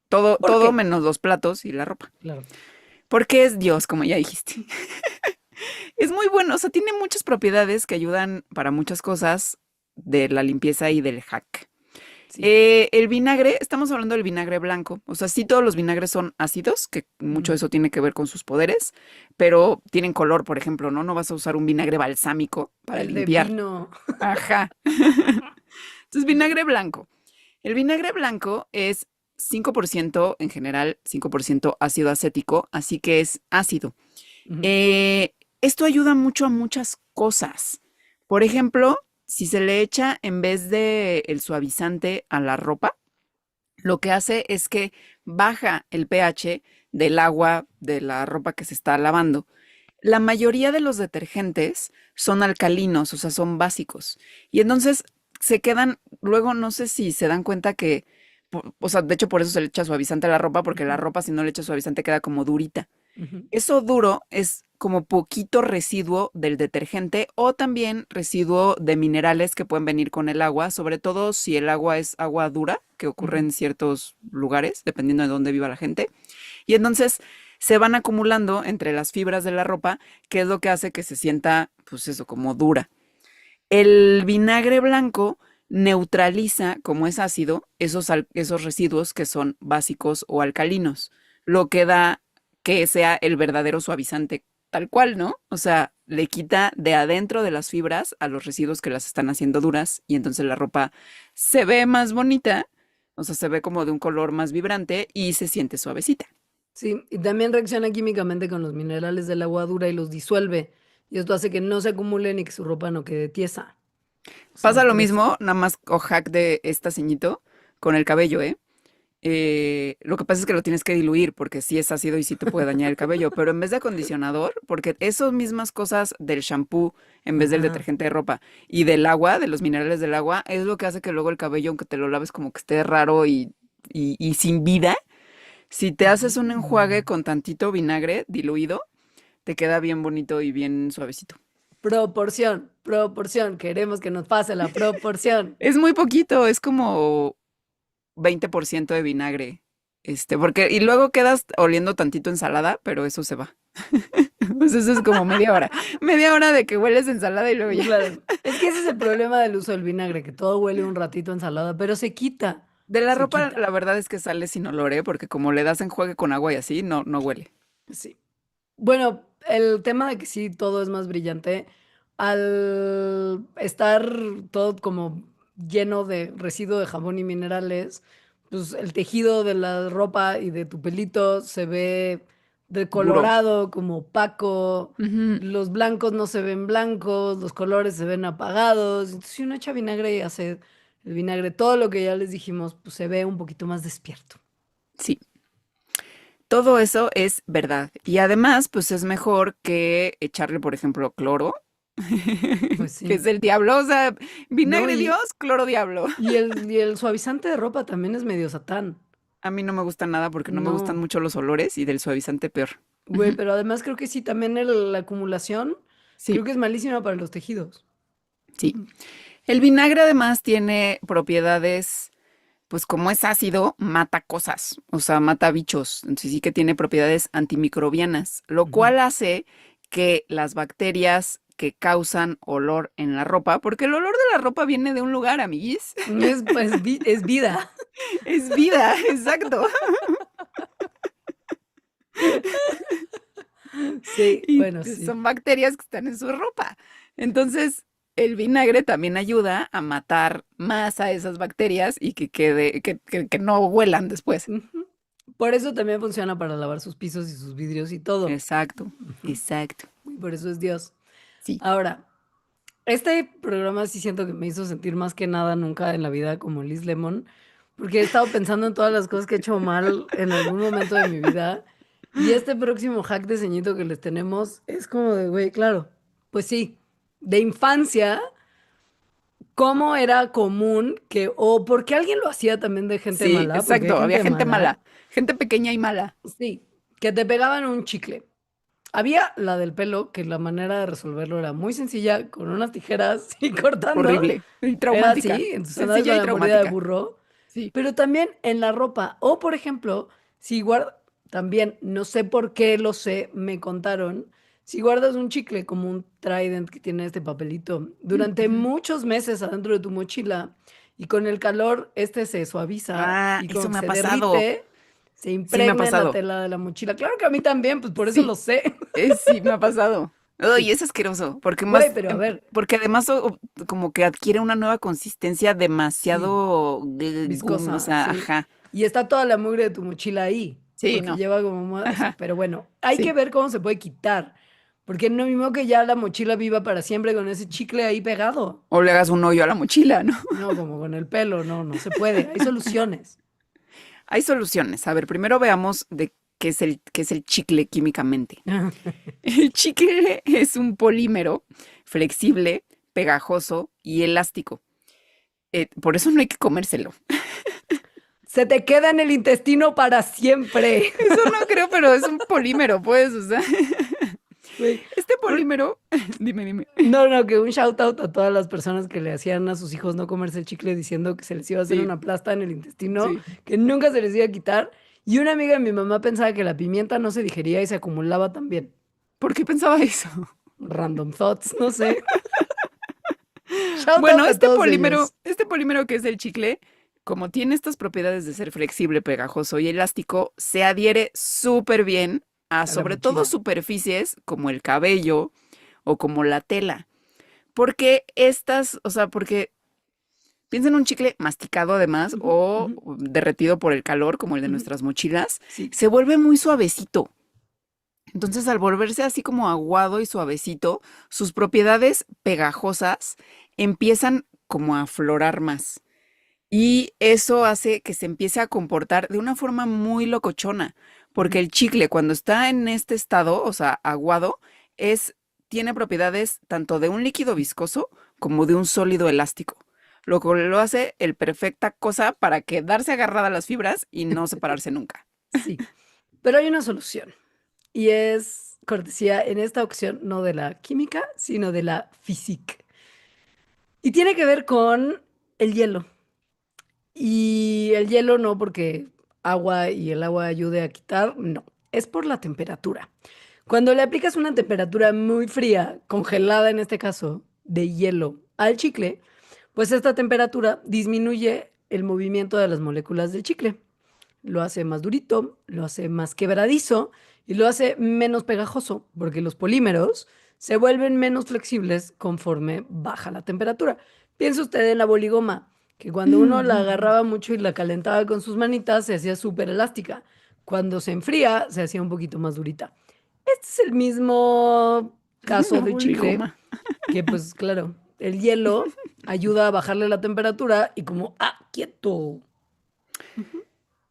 Todo, ¿Por todo qué? menos los platos y la ropa. Claro. Porque es Dios, como ya dijiste. Es muy bueno, o sea, tiene muchas propiedades que ayudan para muchas cosas de la limpieza y del hack. Sí. El vinagre, estamos hablando del vinagre blanco. O sea, sí, todos los vinagres son ácidos, que mucho de Ujú. eso tiene que ver con sus poderes, pero tienen color, por ejemplo, ¿no? No vas a usar un vinagre balsámico para El de limpiar. vino. Ajá. Entonces, vinagre blanco. El vinagre blanco es 5% en general, 5% ácido acético, así que es ácido. Ujú. Esto ayuda mucho a muchas cosas. Por ejemplo, si se le echa en vez de el suavizante a la ropa, lo que hace es que baja el pH del agua de la ropa que se está lavando. La mayoría de los detergentes son alcalinos, o sea, son básicos. Y entonces se quedan, luego no sé si se dan cuenta que, o sea, de hecho por eso se le echa suavizante a la ropa, porque la Ujú. ropa si no le echa suavizante queda como durita. Ujú. Eso duro es como poquito residuo del detergente o también residuo de minerales que pueden venir con el agua, sobre todo si el agua es agua dura, que ocurre Ujú. en ciertos lugares, dependiendo de dónde viva la gente. Y entonces se van acumulando entre las fibras de la ropa, que es lo que hace que se sienta, pues eso, como dura. El vinagre blanco neutraliza, como es ácido, esos residuos que son básicos o alcalinos, lo que da que sea el verdadero suavizante tal cual, ¿no? O sea, le quita de adentro de las fibras a los residuos que las están haciendo duras y entonces la ropa se ve más bonita, o sea, se ve como de un color más vibrante y se siente suavecita. Sí, y también reacciona químicamente con los minerales del agua dura y los disuelve. Y esto hace que no se acumulen y que su ropa no quede tiesa. O sea, Pasa lo por eso. mismo, nada más o hack de esta ceñito con el cabello, ¿eh? Lo que pasa es que lo tienes que diluir porque sí es ácido y sí te puede dañar el cabello, pero en vez de acondicionador, porque esas mismas cosas del shampoo en vez del Ajá. detergente de ropa y del agua, de los minerales del agua, es lo que hace que luego el cabello, aunque te lo laves como que esté raro y sin vida, si te haces un enjuague Mm. con tantito vinagre diluido, te queda bien bonito y bien suavecito. Proporción, proporción. Queremos que nos pase la proporción. Es muy poquito, es como 20% de vinagre. Porque, y luego quedas oliendo tantito ensalada, pero eso se va. Pues eso es como media hora. Media hora de que hueles ensalada y luego ya. Claro. Es que ese es el problema del uso del vinagre, que todo huele un ratito a ensalada, pero se quita. De la Se ropa, quita. la verdad es que sale sin olor, ¿eh? Porque como le das enjuague con agua y así, no huele. Sí. Bueno, el tema de que sí todo es más brillante, al estar todo como lleno de residuo de jabón y minerales, pues el tejido de la ropa y de tu pelito se ve Duro. decolorado, como opaco, Ujú. los blancos no se ven blancos, los colores se ven apagados. Entonces, si uno echa vinagre y hace el vinagre, todo lo que ya les dijimos, pues se ve un poquito más despierto. Sí, todo eso es verdad. Y además, pues es mejor que echarle, por ejemplo, cloro, Pues que sí. es el diablo. O sea, No, vinagre Dios, cloro diablo. y el suavizante de ropa también es medio satán. A mí no me gusta nada porque no me gustan No, mucho los olores y del suavizante peor. güey, Ujú. pero además creo que sí, también la acumulación, Sí, creo que es malísima para los tejidos. sí. El vinagre además tiene propiedades, pues como es ácido, mata cosas, o sea, mata bichos. Entonces sí que tiene propiedades antimicrobianas, lo Ujú. cual hace que las bacterias que causan olor en la ropa, porque el olor de la ropa viene de un lugar, amiguis, Es, pues, es vida. es vida, exacto. Sí, Y bueno, pues, sí. son bacterias que están en su ropa. Entonces, el vinagre también ayuda a matar más a esas bacterias y que quede, que no huelan después. Ujú. Por eso también funciona para lavar sus pisos y sus vidrios y todo. Exacto, Ujú. exacto. Y por eso es Dios. Sí. Ahora, este programa sí siento que me hizo sentir más que nada nunca en la vida como Liz Lemon, porque he estado pensando en todas las cosas que he hecho mal en algún momento de mi vida. Y este próximo hack de ceñito que les tenemos es como de, güey, claro, pues sí, de infancia, cómo era común que, o porque alguien lo hacía también de gente Sí, mala, porque hay exacto. Había gente gente mala, mala, gente pequeña y mala. sí, que te pegaban un chicle. Había la del pelo, que la manera de resolverlo era muy sencilla, con unas tijeras y cortando. Horrible y Era traumática. así, entonces andabas Sencilla con y la mordida de traumática. burro. Sí. Pero también en la ropa. O, por ejemplo, si guardas, también, no sé por qué lo sé, me contaron, si guardas un chicle como un Trident que tiene este papelito durante Ujú. muchos meses adentro de tu mochila y con el calor este se suaviza Ah, y eso como que me ha se pasado. derrite, se Sí me ha impregna en la pasado. tela de la mochila. Claro que a mí también, pues por eso lo Sí, sé. sí me ha pasado. Ay, Sí. es asqueroso, porque Güey, más, pero a ver, porque además como que adquiere una nueva consistencia sí. demasiado, o Viscosa, sea, sí. ajá. Y está toda la mugre de tu mochila ahí, Sí, porque no. lleva como eso. Ajá. Pero bueno, hay que Sí. ver cómo se puede quitar, porque no mismo que ya la mochila viva para siempre con ese chicle ahí pegado. O le hagas un hoyo a la mochila, ¿no? No, como con el pelo, no, no se puede. Hay soluciones. Hay soluciones. A ver, primero veamos de qué es el chicle químicamente. El chicle es un polímero flexible, pegajoso y elástico. Por eso no hay que comérselo. Se te queda en el intestino para siempre. Eso no creo, pero es un polímero, pues, o sea, Güey, este un- polímero, dime. No, no, que un shout out a todas las personas que le hacían a sus hijos no comerse el chicle diciendo que se les iba a hacer Sí, una plasta en el intestino, sí. que nunca se les iba a quitar. Y una amiga de mi mamá pensaba que la pimienta no se digería y se acumulaba también. ¿Por qué pensaba eso? Random thoughts, no sé. Shout Bueno, out a este todos polímero, ellos. este polímero que es el chicle, como tiene estas propiedades de ser flexible, pegajoso y elástico, se adhiere súper bien a A la sobre todo mochila. superficies como el cabello o como la tela. Porque estas, o sea, porque piensa en un chicle masticado además Ujú, o ujú, derretido por el calor, como el de ujú. nuestras mochilas, Sí, se vuelve muy suavecito. Entonces, al volverse así como aguado y suavecito, sus propiedades pegajosas empiezan como a aflorar más. Y eso hace que se empiece a comportar de una forma muy locochona, porque ujú, el chicle cuando está en este estado, o sea, aguado, es, tiene propiedades tanto de un líquido viscoso como de un sólido elástico, lo cual lo hace el perfecta cosa para quedarse agarrada a las fibras y no separarse nunca. sí. Pero hay una solución. Y es cortesía en esta ocasión no de la química, sino de la física. Y tiene que ver con el hielo. Y el hielo no porque agua y el agua ayude a quitar, no. Es por la temperatura. Cuando le aplicas una temperatura muy fría, congelada en este caso, de hielo al chicle, pues esta temperatura disminuye el movimiento de las moléculas del chicle. Lo hace más durito, lo hace más quebradizo y lo hace menos pegajoso, porque los polímeros se vuelven menos flexibles conforme baja la temperatura. Piensa usted en la boligoma, que cuando uno la agarraba mucho y la calentaba con sus manitas, se hacía súper elástica. Cuando se enfría, se hacía un poquito más durita. Este es el mismo caso La del chicle, boligoma. que pues claro, el hielo ayuda a bajarle la temperatura y como, quieto. Ujú.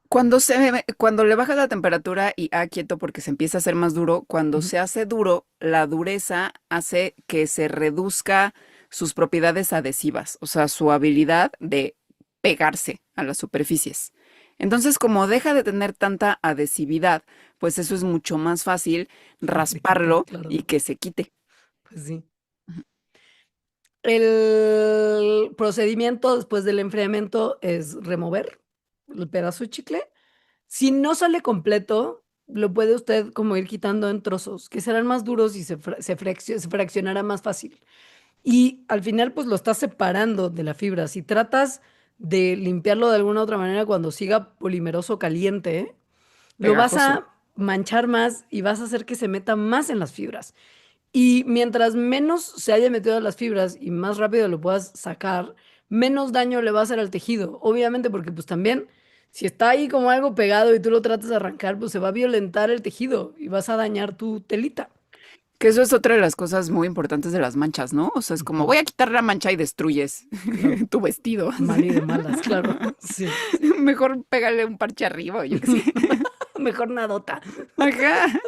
Cuando le baja la temperatura y quieto porque se empieza a hacer más duro, cuando Ujú. se hace duro, la dureza hace que se reduzca sus propiedades adhesivas, o sea, su habilidad de pegarse a las superficies. Entonces, como deja de tener tanta adhesividad, pues eso es mucho más fácil De quitar, rasparlo y claro. que se quite. Pues sí. Ujú. El procedimiento después del enfriamiento es remover el pedazo de chicle. Si no sale completo, lo puede usted como ir quitando en trozos, que serán más duros y se fraccionará más fácil. Y al final, pues lo estás separando de la fibra. Si tratas de limpiarlo de alguna otra manera cuando siga polimeroso caliente, lo vas Pegajoso. a manchar más y vas a hacer que se meta más en las fibras. Y mientras menos se haya metido a las fibras y más rápido lo puedas sacar, menos daño le va a hacer al tejido. Obviamente, porque pues también, si está ahí como algo pegado y tú lo tratas de arrancar, pues se va a violentar el tejido y vas a dañar tu telita. Que eso es otra de las cosas muy importantes de las manchas, ¿no? O sea, es como Ujú. voy a quitar la mancha y destruyes Claro, tu vestido. mal y de malas, claro. Sí, sí. Mejor pégale un parche arriba o yo qué sé. Mejor nadota. Ajá.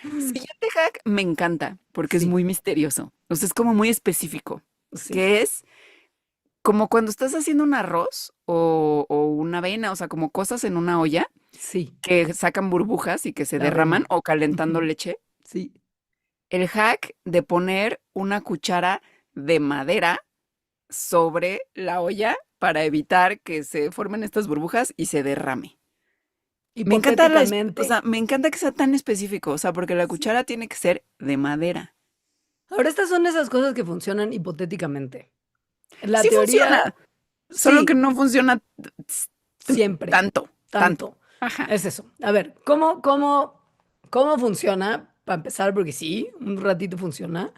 Siguiente hack me encanta porque es Sí, muy misterioso. O sea, es como muy específico. sí, Que es como cuando estás haciendo un arroz o una avena, o sea, como cosas en una olla sí, que sacan burbujas y que se la derraman avena. o calentando Ujú. leche. Sí. El hack de poner una cuchara de madera sobre la olla para evitar que se formen estas burbujas y se derrame. Me encanta o Hipotéticamente. sea, me encanta que sea tan específico, o sea, porque la Sí. cuchara tiene que ser de madera. Ahora, estas son esas cosas que funcionan hipotéticamente. La Sí teoría, funciona, solo que sí, no funciona siempre, tanto, tanto. tanto. Ajá. Es eso. A ver, ¿cómo funciona? Para empezar, porque sí, un ratito funciona.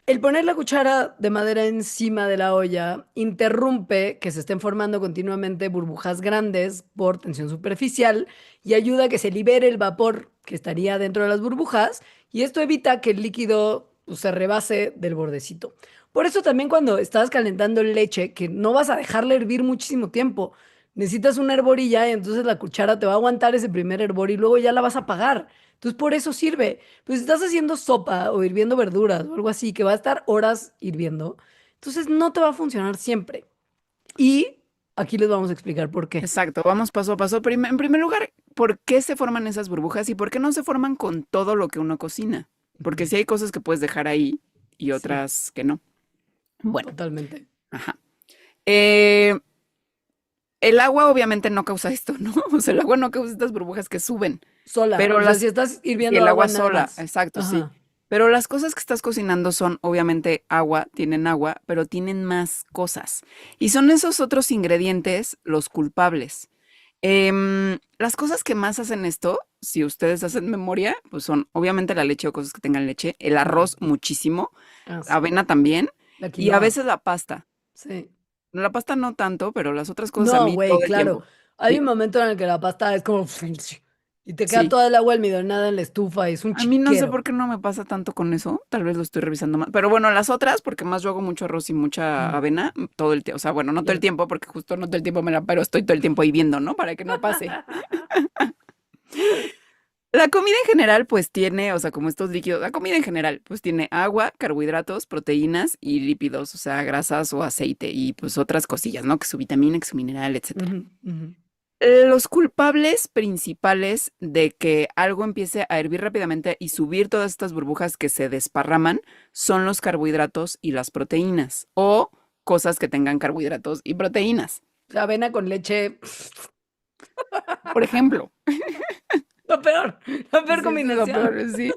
El poner la cuchara de madera encima de la olla interrumpe que se estén formando continuamente burbujas grandes por tensión superficial y ayuda a que se libere el vapor que estaría dentro de las burbujas y esto evita que el líquido pues, se rebase del bordecito. Por eso también cuando estás calentando leche, que no vas a dejarla hervir muchísimo tiempo, necesitas una hervorilla y entonces la cuchara te va a aguantar ese primer hervor y luego ya la vas a apagar. Entonces por eso sirve. Pues si estás haciendo sopa o hirviendo verduras o algo así, que va a estar horas hirviendo, entonces no te va a funcionar siempre. Y aquí les vamos a explicar por qué. Exacto, vamos paso a paso. En primer lugar, ¿por qué se forman esas burbujas y por qué no se forman con todo lo que uno cocina? Porque Ujú. sí hay cosas que puedes dejar ahí y Sí, otras que no. Bueno, totalmente. ajá. Eh, el agua obviamente no causa esto, ¿no? O sea, el agua no causa estas burbujas que suben, Sola, pero o sea, si las, estás sí, hirviendo el agua agua nada sola, más. exacto, sí. Ajá. Pero las cosas que estás cocinando son obviamente agua, pero tienen más cosas. Y son esos otros ingredientes los culpables. Las cosas que más hacen esto, si ustedes hacen memoria, pues son obviamente la leche o cosas que tengan leche, el Ujú. arroz muchísimo, Ah, sí. avena también, La y a quinoa. veces la pasta. Sí. La pasta no tanto, pero las otras cosas a No, mí todo güey, el claro. tiempo. Hay Sí, un momento en el que la pasta es como y te queda sí. toda el agua almidonada en la estufa y es un A mí no sé chiquero. por qué no me pasa tanto con eso, tal vez lo estoy revisando mal. Pero bueno, las otras, porque más yo hago mucho arroz y mucha Mm, avena todo el tiempo. O sea, bueno, no todo el ya. tiempo, porque justo no todo el tiempo me la, pero estoy todo el tiempo ahí viendo, ¿no? Para que no pase. La comida en general, pues tiene, o sea, como estos líquidos, la comida en general, pues tiene agua, carbohidratos, proteínas y lípidos, o sea, grasas o aceite y pues otras cosillas, ¿no? Que su vitamina, que su mineral, etcétera. Ujú, ujú. Los culpables principales de que algo empiece a hervir rápidamente y subir todas estas burbujas que se desparraman son los carbohidratos y las proteínas o cosas que tengan carbohidratos y proteínas. La avena con leche. Por ejemplo, La peor Sí, sí, lo combinación. peor, sí.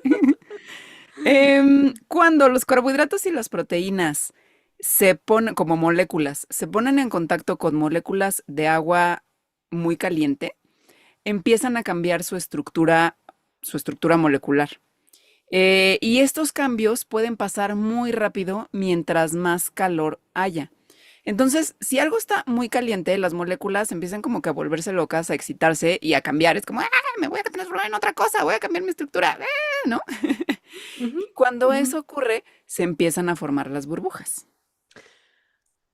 Cuando los carbohidratos y las proteínas se ponen como moléculas, se ponen en contacto con moléculas de agua muy caliente, empiezan a cambiar su estructura molecular. Y estos cambios pueden pasar muy rápido mientras más calor haya. Entonces, si algo está muy caliente, las moléculas empiezan como que a volverse locas, a excitarse y a cambiar. Es como, ¡ah! Me voy a transformar en otra cosa, voy a cambiar mi estructura, ¿no? Ujú, Y cuando ujú. eso ocurre, se empiezan a formar las burbujas.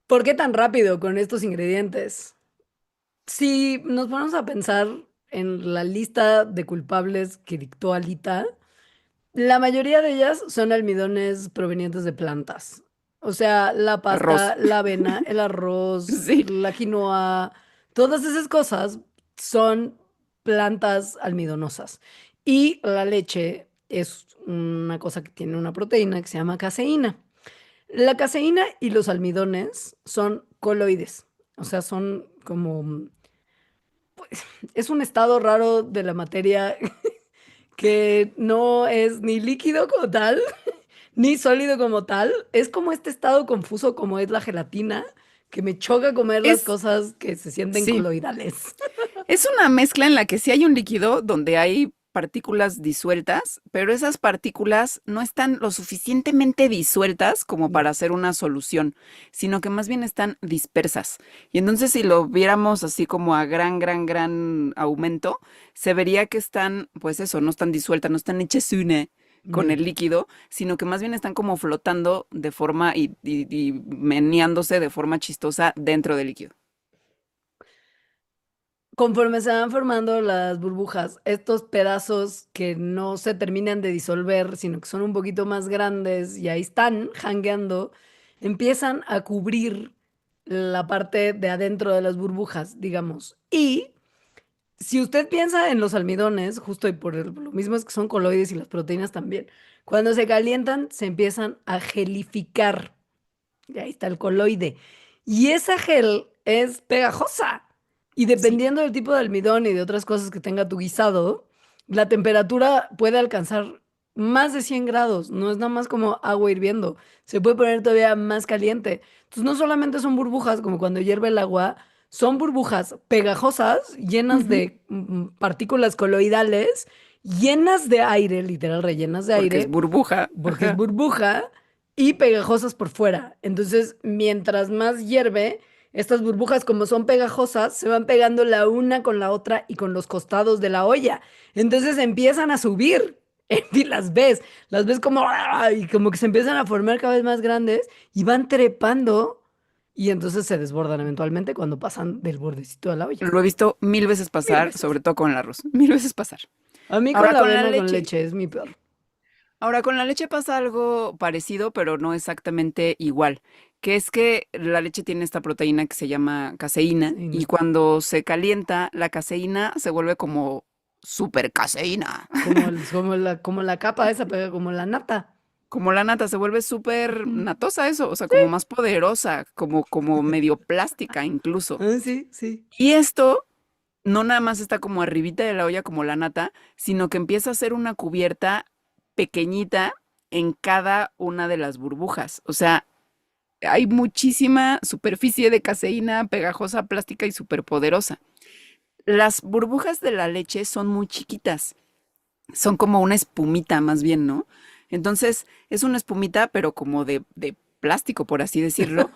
¿Por qué tan rápido con estos ingredientes? Si nos ponemos a pensar en la lista de culpables que dictó Alita, la mayoría de ellas son almidones provenientes de plantas. O sea, la Arroz. pasta, la avena, el arroz, Sí, la quinoa, todas esas cosas son plantas almidonosas. Y la leche es una cosa que tiene una proteína que se llama caseína. La caseína y los almidones son coloides, o sea, son como, es un estado raro de la materia que no es ni líquido como tal, ni sólido como tal. Es como este estado confuso como es la gelatina, que me choca comer las es, cosas que se sienten sí. coloidales. Es una mezcla en la que sí hay un líquido donde hay partículas disueltas, pero esas partículas no están lo suficientemente disueltas como No. para hacer una solución, sino que más bien están dispersas. Y entonces si lo viéramos así como a gran aumento, se vería que están, pues eso, no están disueltas, no están hechas una con No. el líquido, sino que más bien están como flotando de forma y meneándose de forma chistosa dentro del líquido. Conforme se van formando las burbujas, estos pedazos que no se terminan de disolver, sino que son un poquito más grandes y ahí están jangueando, empiezan a cubrir la parte de adentro de las burbujas, digamos. Y si usted piensa en los almidones, justo y por lo mismo es que son coloides y las proteínas también, cuando se calientan se empiezan a gelificar. Y ahí está el coloide. Y esa gel es pegajosa. Y Sí. dependiendo del tipo de almidón y de otras cosas que tenga tu guisado, la temperatura puede alcanzar más de 100 grados. No es nada más como agua hirviendo. Se puede poner todavía más caliente. Entonces no solamente son burbujas como cuando hierve el agua, son burbujas pegajosas, llenas Ujú. de partículas coloidales, llenas de aire, literal rellenas de Porque es aire, burbuja. porque es Ajá. burbuja y pegajosas por fuera. Entonces, mientras más hierve, estas burbujas, como son pegajosas, se van pegando la una con la otra y con los costados de la olla. Entonces empiezan a subir. Y las ves como, ¡ah! Y como que se empiezan a formar cada vez más grandes y van trepando y entonces se desbordan eventualmente cuando pasan del bordecito de la olla. Lo he visto mil veces Mil pasar, veces. sobre todo con el arroz. Mil veces pasar. A mí con Ahora la con la avena con leche. leche es mi peor. Ahora con la leche pasa algo parecido, pero no exactamente igual. Que es que la leche tiene esta proteína que se llama caseína y Caseína. cuando se calienta, la caseína se vuelve como super caseína. Como la capa esa, pero como la nata. Como la nata, se vuelve súper Ujú. natosa eso, o sea, como más poderosa, como medio plástica incluso. Ah, sí, sí. Y esto no nada más está como arribita de la olla como la nata, sino que empieza a ser una cubierta pequeñita en cada una de las burbujas. O sea, hay muchísima superficie de caseína pegajosa, plástica y superpoderosa. Las burbujas de la leche son muy chiquitas, son como una espumita más bien, ¿no? Entonces, es una espumita, pero como de plástico, por así decirlo,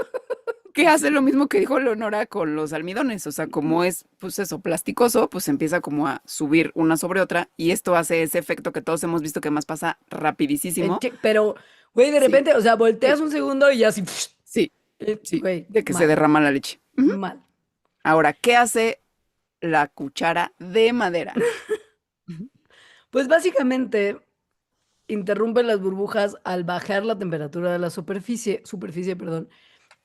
que hace lo mismo que dijo Leonora con los almidones, o sea, como es, pues eso, plasticoso, pues empieza como a subir una sobre otra y esto hace ese efecto que todos hemos visto que más pasa rapidísimo. Pero, güey, de Sí, repente, o sea, volteas sí, un segundo y ya así, sí, sí, güey, de que se mal, derrama la leche. Ujú. mal. Ahora, ¿qué hace la cuchara de madera? Ujú. Pues básicamente interrumpe las burbujas al bajar la temperatura de la superficie, perdón,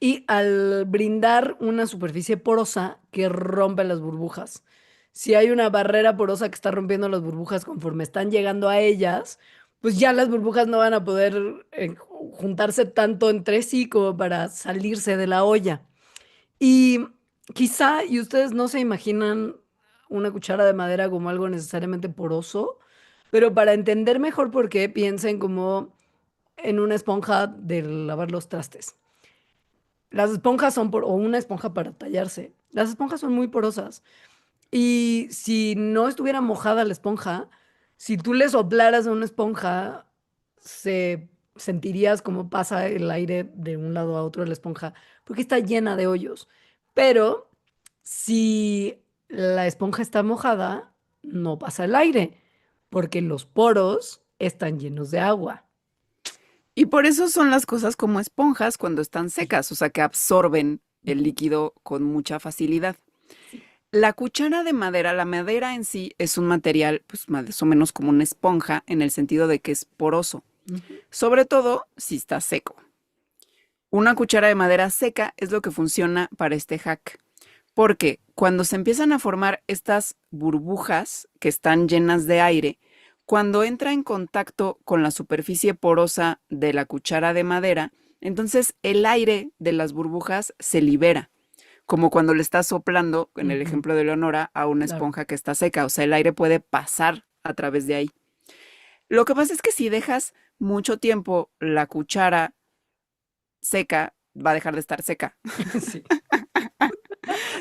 y al brindar una superficie porosa que rompe las burbujas. Si hay una barrera porosa que está rompiendo las burbujas conforme están llegando a ellas, pues ya las burbujas no van a poder juntarse tanto entre sí como para salirse de la olla. Y quizá, y ustedes no se imaginan una cuchara de madera como algo necesariamente poroso, pero para entender mejor por qué, piensen como en una esponja de lavar los trastes. Las esponjas son o una esponja para tallarse. Las esponjas son muy porosas. Y si no estuviera mojada la esponja, si tú le soplaras a una esponja, se sentirías como pasa el aire de un lado a otro de la esponja, porque está llena de hoyos. Pero si la esponja está mojada, no pasa el aire, porque los poros están llenos de agua. Y por eso son las cosas como esponjas cuando están secas, o sea, que absorben el líquido con mucha facilidad. Sí. La cuchara de madera, la madera en sí es un material, pues más o menos como una esponja, en el sentido de que es poroso, Ujú. sobre todo si está seco. Una cuchara de madera seca es lo que funciona para este hack, porque cuando se empiezan a formar estas burbujas que están llenas de aire, cuando entra en contacto con la superficie porosa de la cuchara de madera, entonces el aire de las burbujas se libera, como cuando le estás soplando, en el Ujú. ejemplo de Leonora, a una Claro. esponja que está seca, o sea, el aire puede pasar a través de ahí. Lo que pasa es que si dejas mucho tiempo la cuchara seca, va a dejar de estar seca. Sí.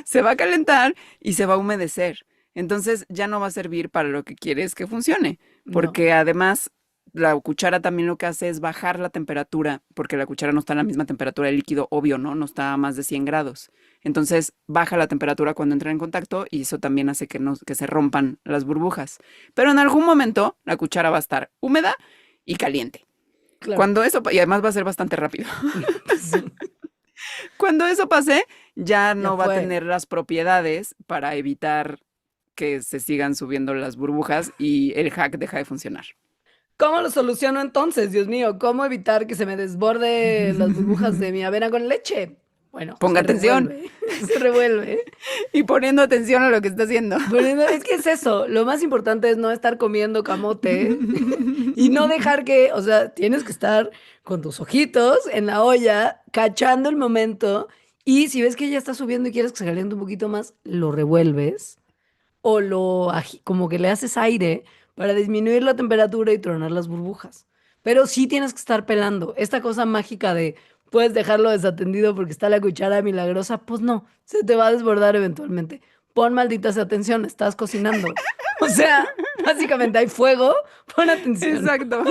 Se va a calentar y se va a humedecer. Entonces ya no va a servir para lo que quieres que funcione, No, porque además la cuchara también lo que hace es bajar la temperatura, porque la cuchara no está en la misma temperatura del líquido, obvio, ¿no? No está a más de 100 grados. Entonces baja la temperatura cuando entra en contacto y eso también hace que, no, que se rompan las burbujas. Pero en algún momento la cuchara va a estar húmeda y caliente. claro. Cuando eso, y además va a ser bastante rápido. Sí, Cuando eso pase, ya ya no va a fue. tener las propiedades para evitar que se sigan subiendo las burbujas y el hack deja de funcionar. ¿Cómo lo soluciono entonces? Dios mío, ¿cómo evitar que se me desborde las burbujas de mi avena con leche? Bueno, Ponga se atención revuelve, se revuelve. y poniendo atención a lo que está haciendo. Es que es eso, lo más importante es no estar comiendo camote y no dejar que, o sea, tienes que estar con tus ojitos en la olla, cachando el momento y si ves que ya está subiendo y quieres que se caliente un poquito más, lo revuelves o como que le haces aire para disminuir la temperatura y tronar las burbujas. Pero sí tienes que estar pelando. Esta cosa mágica de puedes dejarlo desatendido porque está la cuchara milagrosa, pues no, se te va a desbordar eventualmente. Pon maldita sea atención, estás cocinando. O sea, básicamente hay fuego, pon atención. Exacto.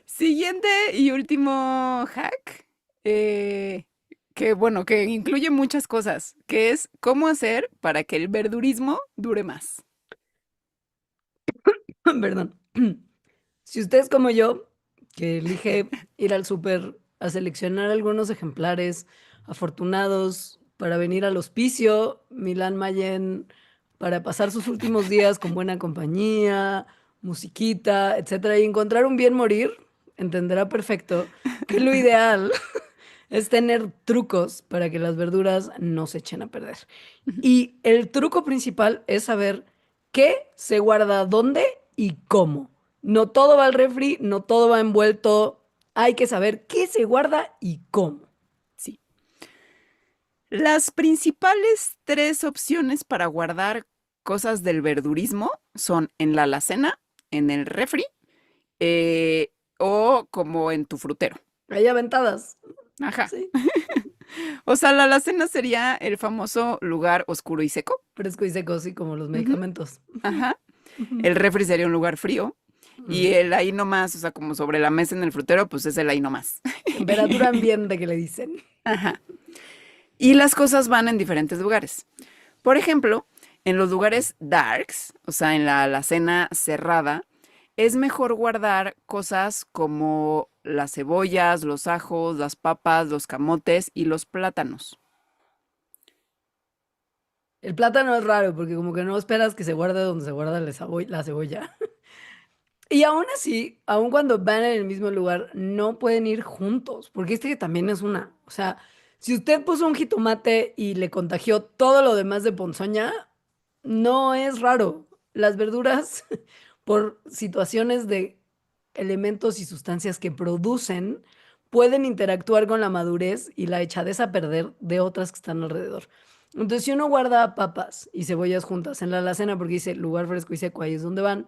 Siguiente y último hack, que bueno, que incluye muchas cosas, que es cómo hacer para que el verdurismo dure más. Perdón. Si usted es como yo, que elige ir al súper a seleccionar algunos ejemplares afortunados para venir al hospicio Milán Mayen, para pasar sus últimos días con buena compañía, musiquita, etcétera, y encontrar un bien morir, entenderá perfecto que lo ideal es tener trucos para que las verduras no se echen a perder. Y el truco principal es saber qué se guarda dónde y cómo. No todo va al refri, no todo va envuelto. Hay que saber qué se guarda y cómo. Sí. Las principales tres opciones para guardar cosas del verdurismo son en la alacena, en el refri o como en tu frutero. Hay aventadas. Ajá. Sí. O sea, la alacena sería el famoso lugar oscuro y seco. Fresco y seco, sí, como los Ujú. medicamentos. Ajá. Ujú. El refri sería un lugar frío. Y Ujú. el ahí nomás, o sea, como sobre la mesa en el frutero, pues es el ahí nomás. Temperatura ambiente que le dicen. Ajá. Y las cosas van en diferentes lugares. Por ejemplo, en los lugares darks, o sea, en la alacena cerrada, es mejor guardar cosas como las cebollas, los ajos, las papas, los camotes y los plátanos. El plátano es raro porque como que no esperas que se guarde donde se guarda la cebolla. Y aún así, aún cuando van en el mismo lugar, no pueden ir juntos, porque este también es una. O sea, si usted puso un jitomate y le contagió todo lo demás de ponzoña, no es raro. Las verduras, por situaciones de elementos y sustancias que producen, pueden interactuar con la madurez y la echadez a perder de otras que están alrededor. Entonces, si uno guarda papas y cebollas juntas en la alacena, porque dice lugar fresco y seco, ahí es donde van,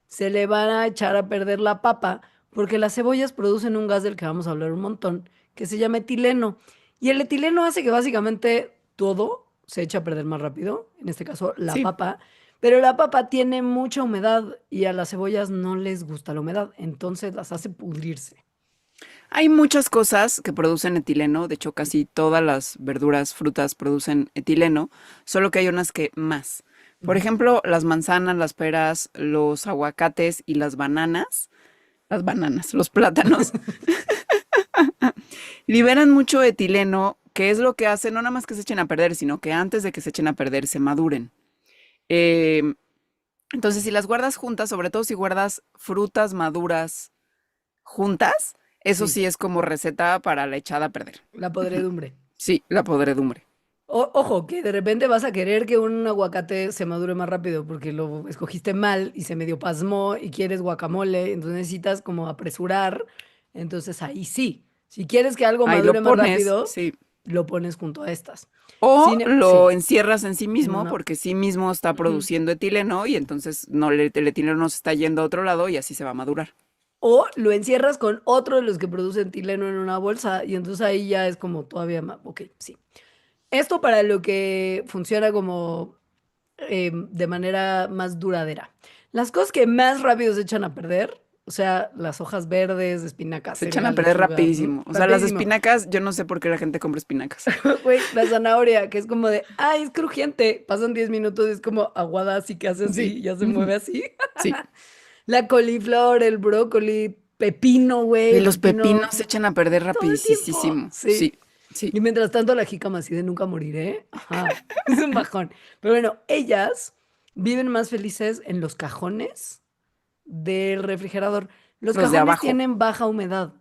se le van a echar a perder la papa, porque las cebollas producen un gas del que vamos a hablar un montón, que se llama etileno. Y el etileno hace que básicamente todo se eche a perder más rápido, en este caso la Sí. papa, pero la papa tiene mucha humedad y a las cebollas no les gusta la humedad, entonces las hace pudrirse. Hay muchas cosas que producen etileno, de hecho casi todas las verduras, frutas producen etileno, solo que hay unas que más. Por Ujú. ejemplo, las manzanas, las peras, los aguacates y las bananas, los plátanos, liberan mucho etileno, que es lo que hace no nada más que se echen a perder, sino que antes de que se echen a perder se maduren. Eh, entonces, si las guardas juntas, sobre todo si guardas frutas maduras juntas, eso Sí, sí es como receta para la echada a perder. la Ujú. podredumbre. Sí, la podredumbre. Ojo, que de repente vas a querer que un aguacate se madure más rápido porque lo escogiste mal y se medio pasmó y quieres guacamole, entonces necesitas como apresurar. Entonces ahí sí, si quieres que algo Ahí lo madure más pones, rápido, sí. lo pones junto a estas. O lo Sí, encierras en sí en mismo una... porque sí mismo está Ujú. produciendo etileno y entonces no el etileno no se está yendo a otro lado y así se va a madurar. O lo encierras con otro de los que producen tileno en una bolsa y entonces ahí ya es como todavía más... Ok, sí. Esto para lo que funciona como de manera más duradera. Las cosas que más rápido se echan a perder, o sea, las hojas verdes, espinacas, Se echan a acelga, perder lechuga, rapidísimo. O sea, las rapidísimo. espinacas, yo no sé por qué la gente compra espinacas. Güey, la zanahoria, que es como de, ay, es crujiente. Pasan 10 minutos y es como aguada, así que hace Sí. así, ya se Ujú. mueve así. Sí. La coliflor, el brócoli, pepino, güey, Y el los pepino, pepinos se echan a perder todo el tiempo. rapidísimo. Sí. Sí, sí. Y mientras tanto, la jícama así de nunca moriré. Ajá. Es un bajón. Pero bueno, ellas viven más felices en los cajones del refrigerador. Los Los de cajones abajo. tienen baja humedad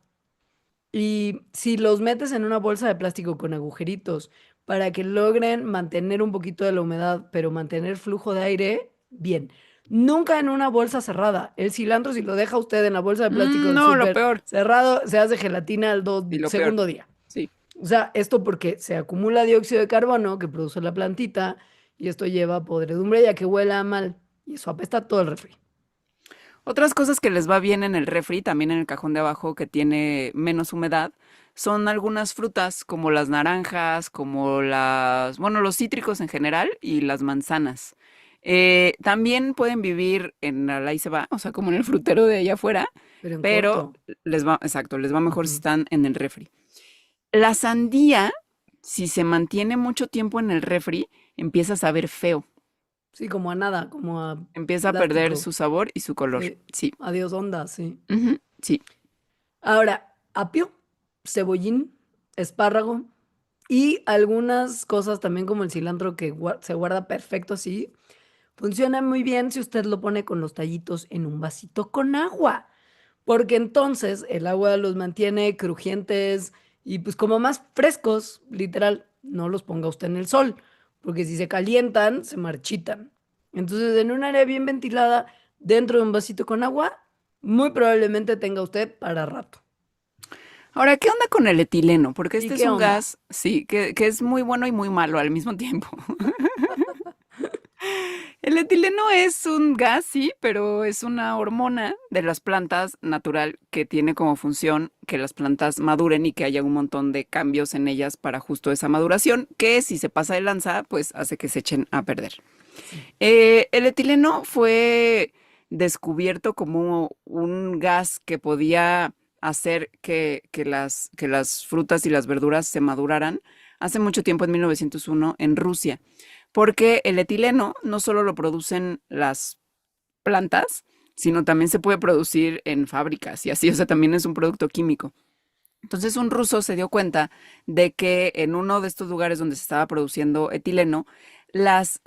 y si los metes en una bolsa de plástico con agujeritos para que logren mantener un poquito de la humedad, pero mantener flujo de aire, bien. Nunca en una bolsa cerrada. El cilantro, si lo deja usted en la bolsa de plástico del No, lo súper peor. cerrado, se hace gelatina al Y lo peor. segundo día. Sí. O sea, esto porque se acumula dióxido de carbono que produce la plantita y esto lleva a podredumbre y a que huela mal. Y eso apesta todo el refri. Otras cosas que les va bien en el refri, también en el cajón de abajo que tiene menos humedad, son algunas frutas como las naranjas, como bueno, los cítricos en general y las manzanas. También pueden vivir en la ahí se va, o sea, como en el frutero de allá afuera, Pero en pero corto. exacto, les va mejor si Ujú. están en el refri. La sandía, si se mantiene mucho tiempo en el refri, empieza a saber feo, Sí, como a nada, como a empieza a perder plástico. su sabor y su color. Sí. Sí. Adiós, onda, sí. Ujú, sí. Ahora, apio, cebollín, espárrago y algunas cosas también como el cilantro que se guarda perfecto así. Funciona muy bien si usted lo pone con los tallitos en un vasito con agua, porque entonces el agua los mantiene crujientes y pues como más frescos, literal, no los ponga usted en el sol, porque si se calientan, se marchitan. Entonces, en un área bien ventilada, dentro de un vasito con agua, muy probablemente tenga usted para rato. Ahora, ¿qué onda con el etileno? Porque ¿Y este es qué un onda? gas, sí, que es muy bueno y muy malo al mismo tiempo. El etileno es un gas, sí, pero es una hormona de las plantas natural que tiene como función que las plantas maduren y que haya un montón de cambios en ellas para justo esa maduración, que si se pasa de lanza, pues hace que se echen a perder. Sí. El etileno fue descubierto como un gas que podía hacer que las frutas y las verduras se maduraran hace mucho tiempo, en 1901, en Rusia, porque el etileno no solo lo producen las plantas, sino también se puede producir en fábricas y así, o sea, también es un producto químico. Entonces un ruso se dio cuenta de que en uno de estos lugares donde se estaba produciendo etileno, las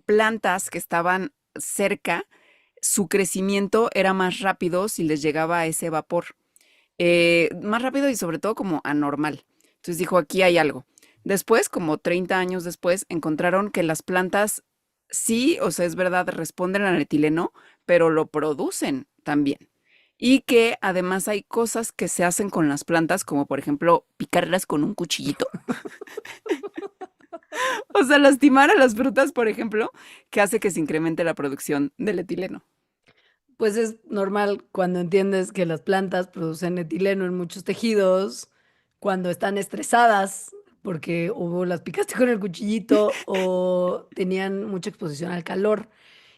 plantas que estaban cerca, su crecimiento era más rápido si les llegaba ese vapor. Más rápido y sobre todo como anormal. Entonces dijo, aquí hay algo. Después, como 30 años después, encontraron que las plantas sí, o sea, es verdad, responden al etileno, pero lo producen también. Y que además hay cosas que se hacen con las plantas, como por ejemplo picarlas con un cuchillito. O sea, lastimar a las frutas, por ejemplo, que hace que se incremente la producción del etileno. Pues es normal cuando entiendes que las plantas producen etileno en muchos tejidos, cuando están estresadas, porque o las picaste con el cuchillito o tenían mucha exposición al calor.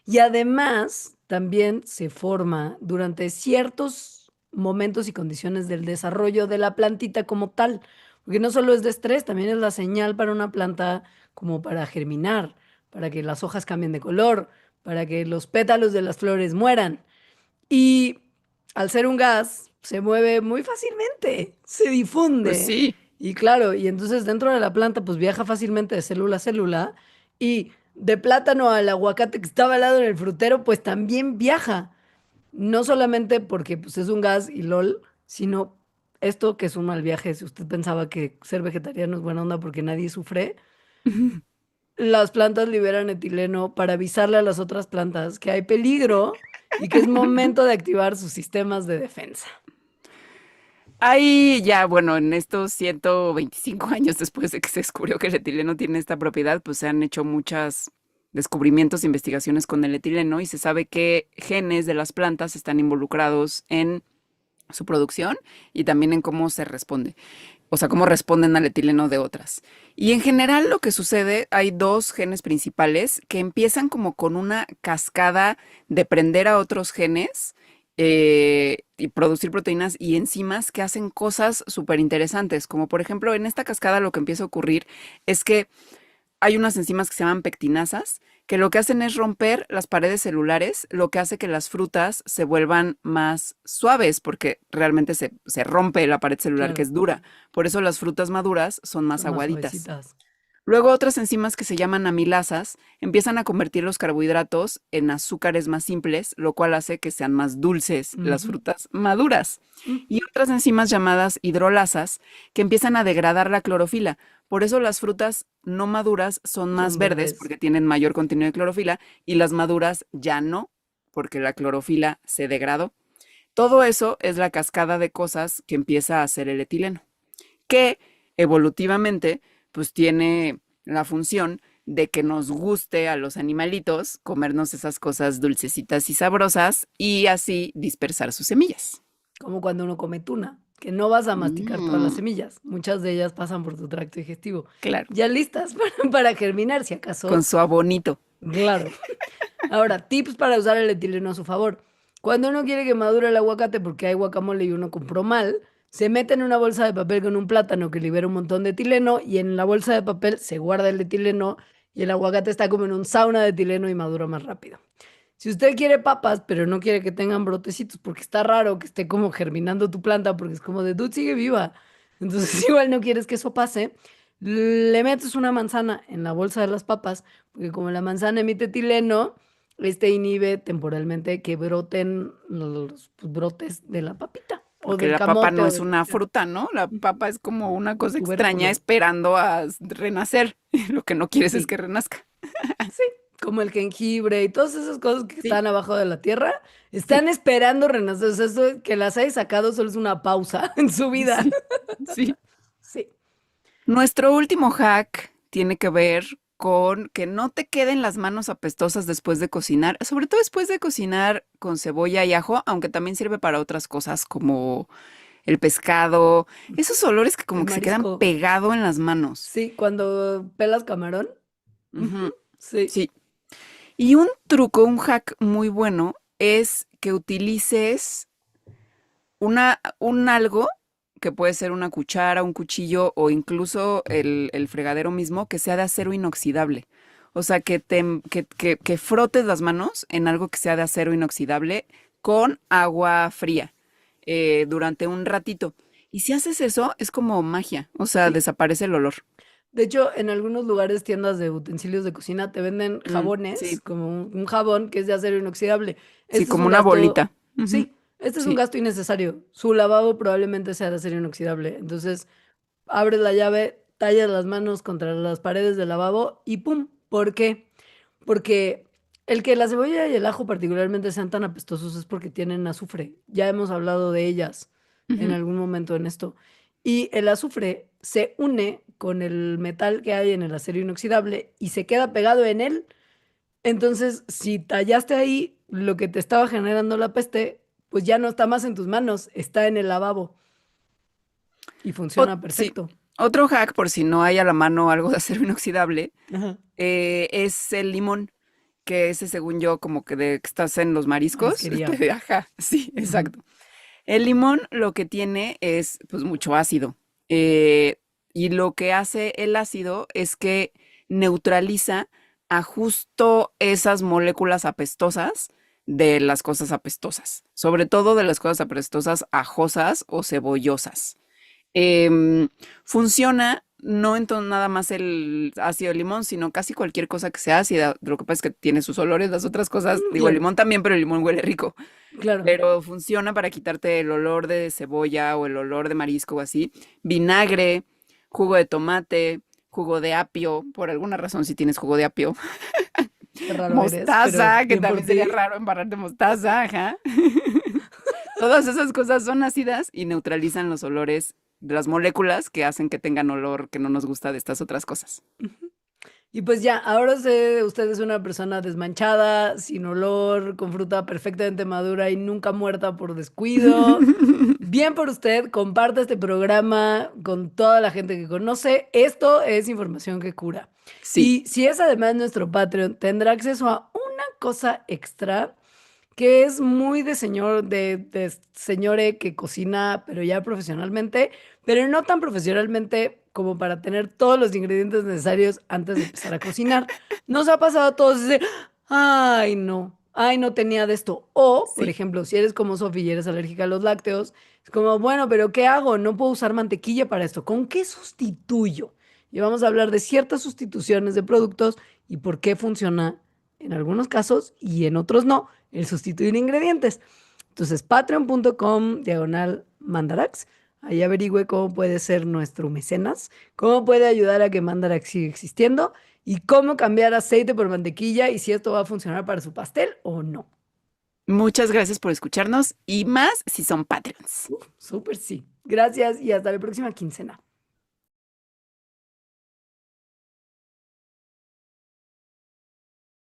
Y además, también se forma durante ciertos momentos y condiciones del desarrollo de la plantita como tal, porque no solo es de estrés, también es la señal para una planta como para germinar, para que las hojas cambien de color, para que los pétalos de las flores mueran. Y al ser un gas, se mueve muy fácilmente, se Pues difunde. sí. Y claro, y entonces dentro de la planta, pues viaja fácilmente de célula a célula. Y de plátano al aguacate que estaba al lado en el frutero, pues también viaja. No solamente porque pues, es un gas y LOL, sino esto que es un mal viaje. Si usted pensaba que ser vegetariano es buena onda porque nadie sufre, las plantas liberan etileno para avisarle a las otras plantas que hay peligro y que es momento de activar sus sistemas de defensa. Ahí ya, bueno, en estos 125 años después de que se descubrió que el etileno tiene esta propiedad, pues se han hecho muchos descubrimientos e investigaciones con el etileno y se sabe que genes de las plantas están involucrados en su producción y también en cómo se responde, o sea, cómo responden al etileno de otras. Y en general lo que sucede, hay dos genes principales que empiezan como con una cascada de prender a otros genes y producir proteínas y enzimas que hacen cosas súper interesantes, como por ejemplo en esta cascada lo que empieza a ocurrir es que hay unas enzimas que se llaman pectinasas, que lo que hacen es romper las paredes celulares, lo que hace que las frutas se vuelvan más suaves, porque realmente se rompe la pared celular que Claro, es dura. Por eso las frutas maduras son más son más aguaditas. suavecitas. Luego otras enzimas que se llaman amilasas empiezan a convertir los carbohidratos en azúcares más simples, lo cual hace que sean más dulces las Ujú. frutas maduras. Mm. Y otras enzimas llamadas hidrolasas que empiezan a degradar la clorofila. Por eso las frutas no maduras son más Son verdes verdes. porque tienen mayor contenido de clorofila y las maduras ya no, porque la clorofila se degradó. Todo eso es la cascada de cosas que empieza a hacer el etileno que evolutivamente pues tiene la función de que nos guste a los animalitos comernos esas cosas dulcecitas y sabrosas y así dispersar sus semillas. Como cuando uno come tuna, que no vas a masticar todas las Mm, semillas. Muchas de ellas pasan por tu tracto digestivo. claro, Ya listas para germinar, si con acaso. su abonito. Claro. Ahora, tips para usar el etileno a su favor. Cuando uno quiere que madure el aguacate porque hay guacamole y uno compró mal, se mete en una bolsa de papel con un plátano que libera un montón de etileno y en la bolsa de papel se guarda el etileno y el aguacate está como en un sauna de etileno y madura más rápido. Si usted quiere papas, pero no quiere que tengan brotecitos porque está raro que esté como germinando tu planta porque es como de dude sigue viva. Entonces igual no quieres que eso pase, le metes una manzana en la bolsa de las papas porque como la manzana emite etileno, este inhibe temporalmente que broten los pues, brotes de la papita o Porque del la papa camote no o es del lo que una sea. fruta, ¿no? La papa es como una cosa extraña Tubérculo. esperando a renacer. Lo que no quieres es Sí, que renazca. sí, como el jengibre y todas esas cosas que Sí, están abajo de la tierra, sí, están esperando renacer. O sea, eso que las hayas sacado solo es una pausa en su vida. sí, sí. Sí. Nuestro último hack tiene que ver con que no te queden las manos apestosas después de cocinar, sobre todo después de cocinar con cebolla y ajo, aunque también sirve para otras cosas como el pescado, esos olores que como El que se quedan marisco. pegado en las manos. Sí, cuando pelas camarón. Ujú, Ujú, sí. sí. Y un truco, un hack muy bueno es que utilices un algo que puede ser una cuchara, un cuchillo o incluso el fregadero mismo que sea de acero inoxidable. O sea, que frotes las manos en algo que sea de acero inoxidable con agua fría durante un ratito. Y si haces eso, es como magia. O sea, Sí. desaparece el olor. De hecho, en algunos lugares, tiendas de utensilios de cocina, te venden Sí, jabones, como un jabón que es de acero inoxidable. sí, Este es como un una gasto, bolita. Ujú, sí, este es un sí. gasto innecesario. Su lavabo probablemente sea de acero inoxidable. Entonces, abres la llave, tallas las manos contra las paredes del lavabo y ¡pum! ¿Por qué? Porque el que la cebolla y el ajo particularmente sean tan apestosos es porque tienen azufre. Ya hemos hablado de ellas en Ujú. algún momento en esto. Y el azufre se une con el metal que hay en el acero inoxidable y se queda pegado en él. Entonces, si tallaste ahí lo que te estaba generando la peste, pues ya no está más en tus manos, está en el lavabo y funciona Sí, perfecto. otro hack, por si no hay a la mano algo de acero inoxidable, Ajá. es el limón, que ese, según yo, como que de que estás en los mariscos, Marisquería. ajá, sí, Ujú. exacto. El limón lo que tiene es pues mucho ácido. eh, y lo que hace el ácido es que neutraliza a justo esas moléculas apestosas de las cosas apestosas, sobre todo de las cosas apestosas ajosas o cebollosas. Em, Funciona no en nada más el ácido de limón, sino casi cualquier cosa que sea ácida. Lo que pasa es que tiene sus olores, las otras cosas, digo, el Claro, limón también, pero el limón huele rico. claro. Pero funciona para quitarte el olor de cebolla o el olor de marisco o así. Vinagre, jugo de tomate, jugo de apio, por alguna razón si tienes jugo de apio. Qué raro eres, pero Mostaza, que bien por también sería ti. raro embarrarte mostaza, ajá. Todas esas cosas son ácidas y neutralizan los olores de las moléculas que hacen que tengan olor que no nos gusta de estas otras cosas. Y pues ya, ahora sé, usted es una persona desmanchada, sin olor, con fruta perfectamente madura y nunca muerta por descuido. Bien por usted, comparte este programa con toda la gente que conoce. Esto es información que cura. Sí, Y si es además nuestro Patreon, tendrá acceso a una cosa extra que es muy de señor, de señore que cocina, pero ya profesionalmente, pero no tan profesionalmente como para tener todos los ingredientes necesarios antes de empezar a cocinar. Nos ha pasado a todos ese, ay, no tenía de esto. O, por sí. ejemplo, si eres como Sofía y eres alérgica a los lácteos, es como, bueno, pero ¿qué hago? No puedo usar mantequilla para esto. ¿Con qué sustituyo? Y vamos a hablar de ciertas sustituciones de productos y por qué funciona en algunos casos y en otros no el sustituir ingredientes. Entonces, patreon.com/mandarax. Ahí averigüe cómo puede ser nuestro mecenas, cómo puede ayudar a que Mandarax siga existiendo y cómo cambiar aceite por mantequilla y si esto va a funcionar para su pastel o no. Muchas gracias por escucharnos y más si son Patreons. Súper sí. Gracias y hasta la próxima quincena.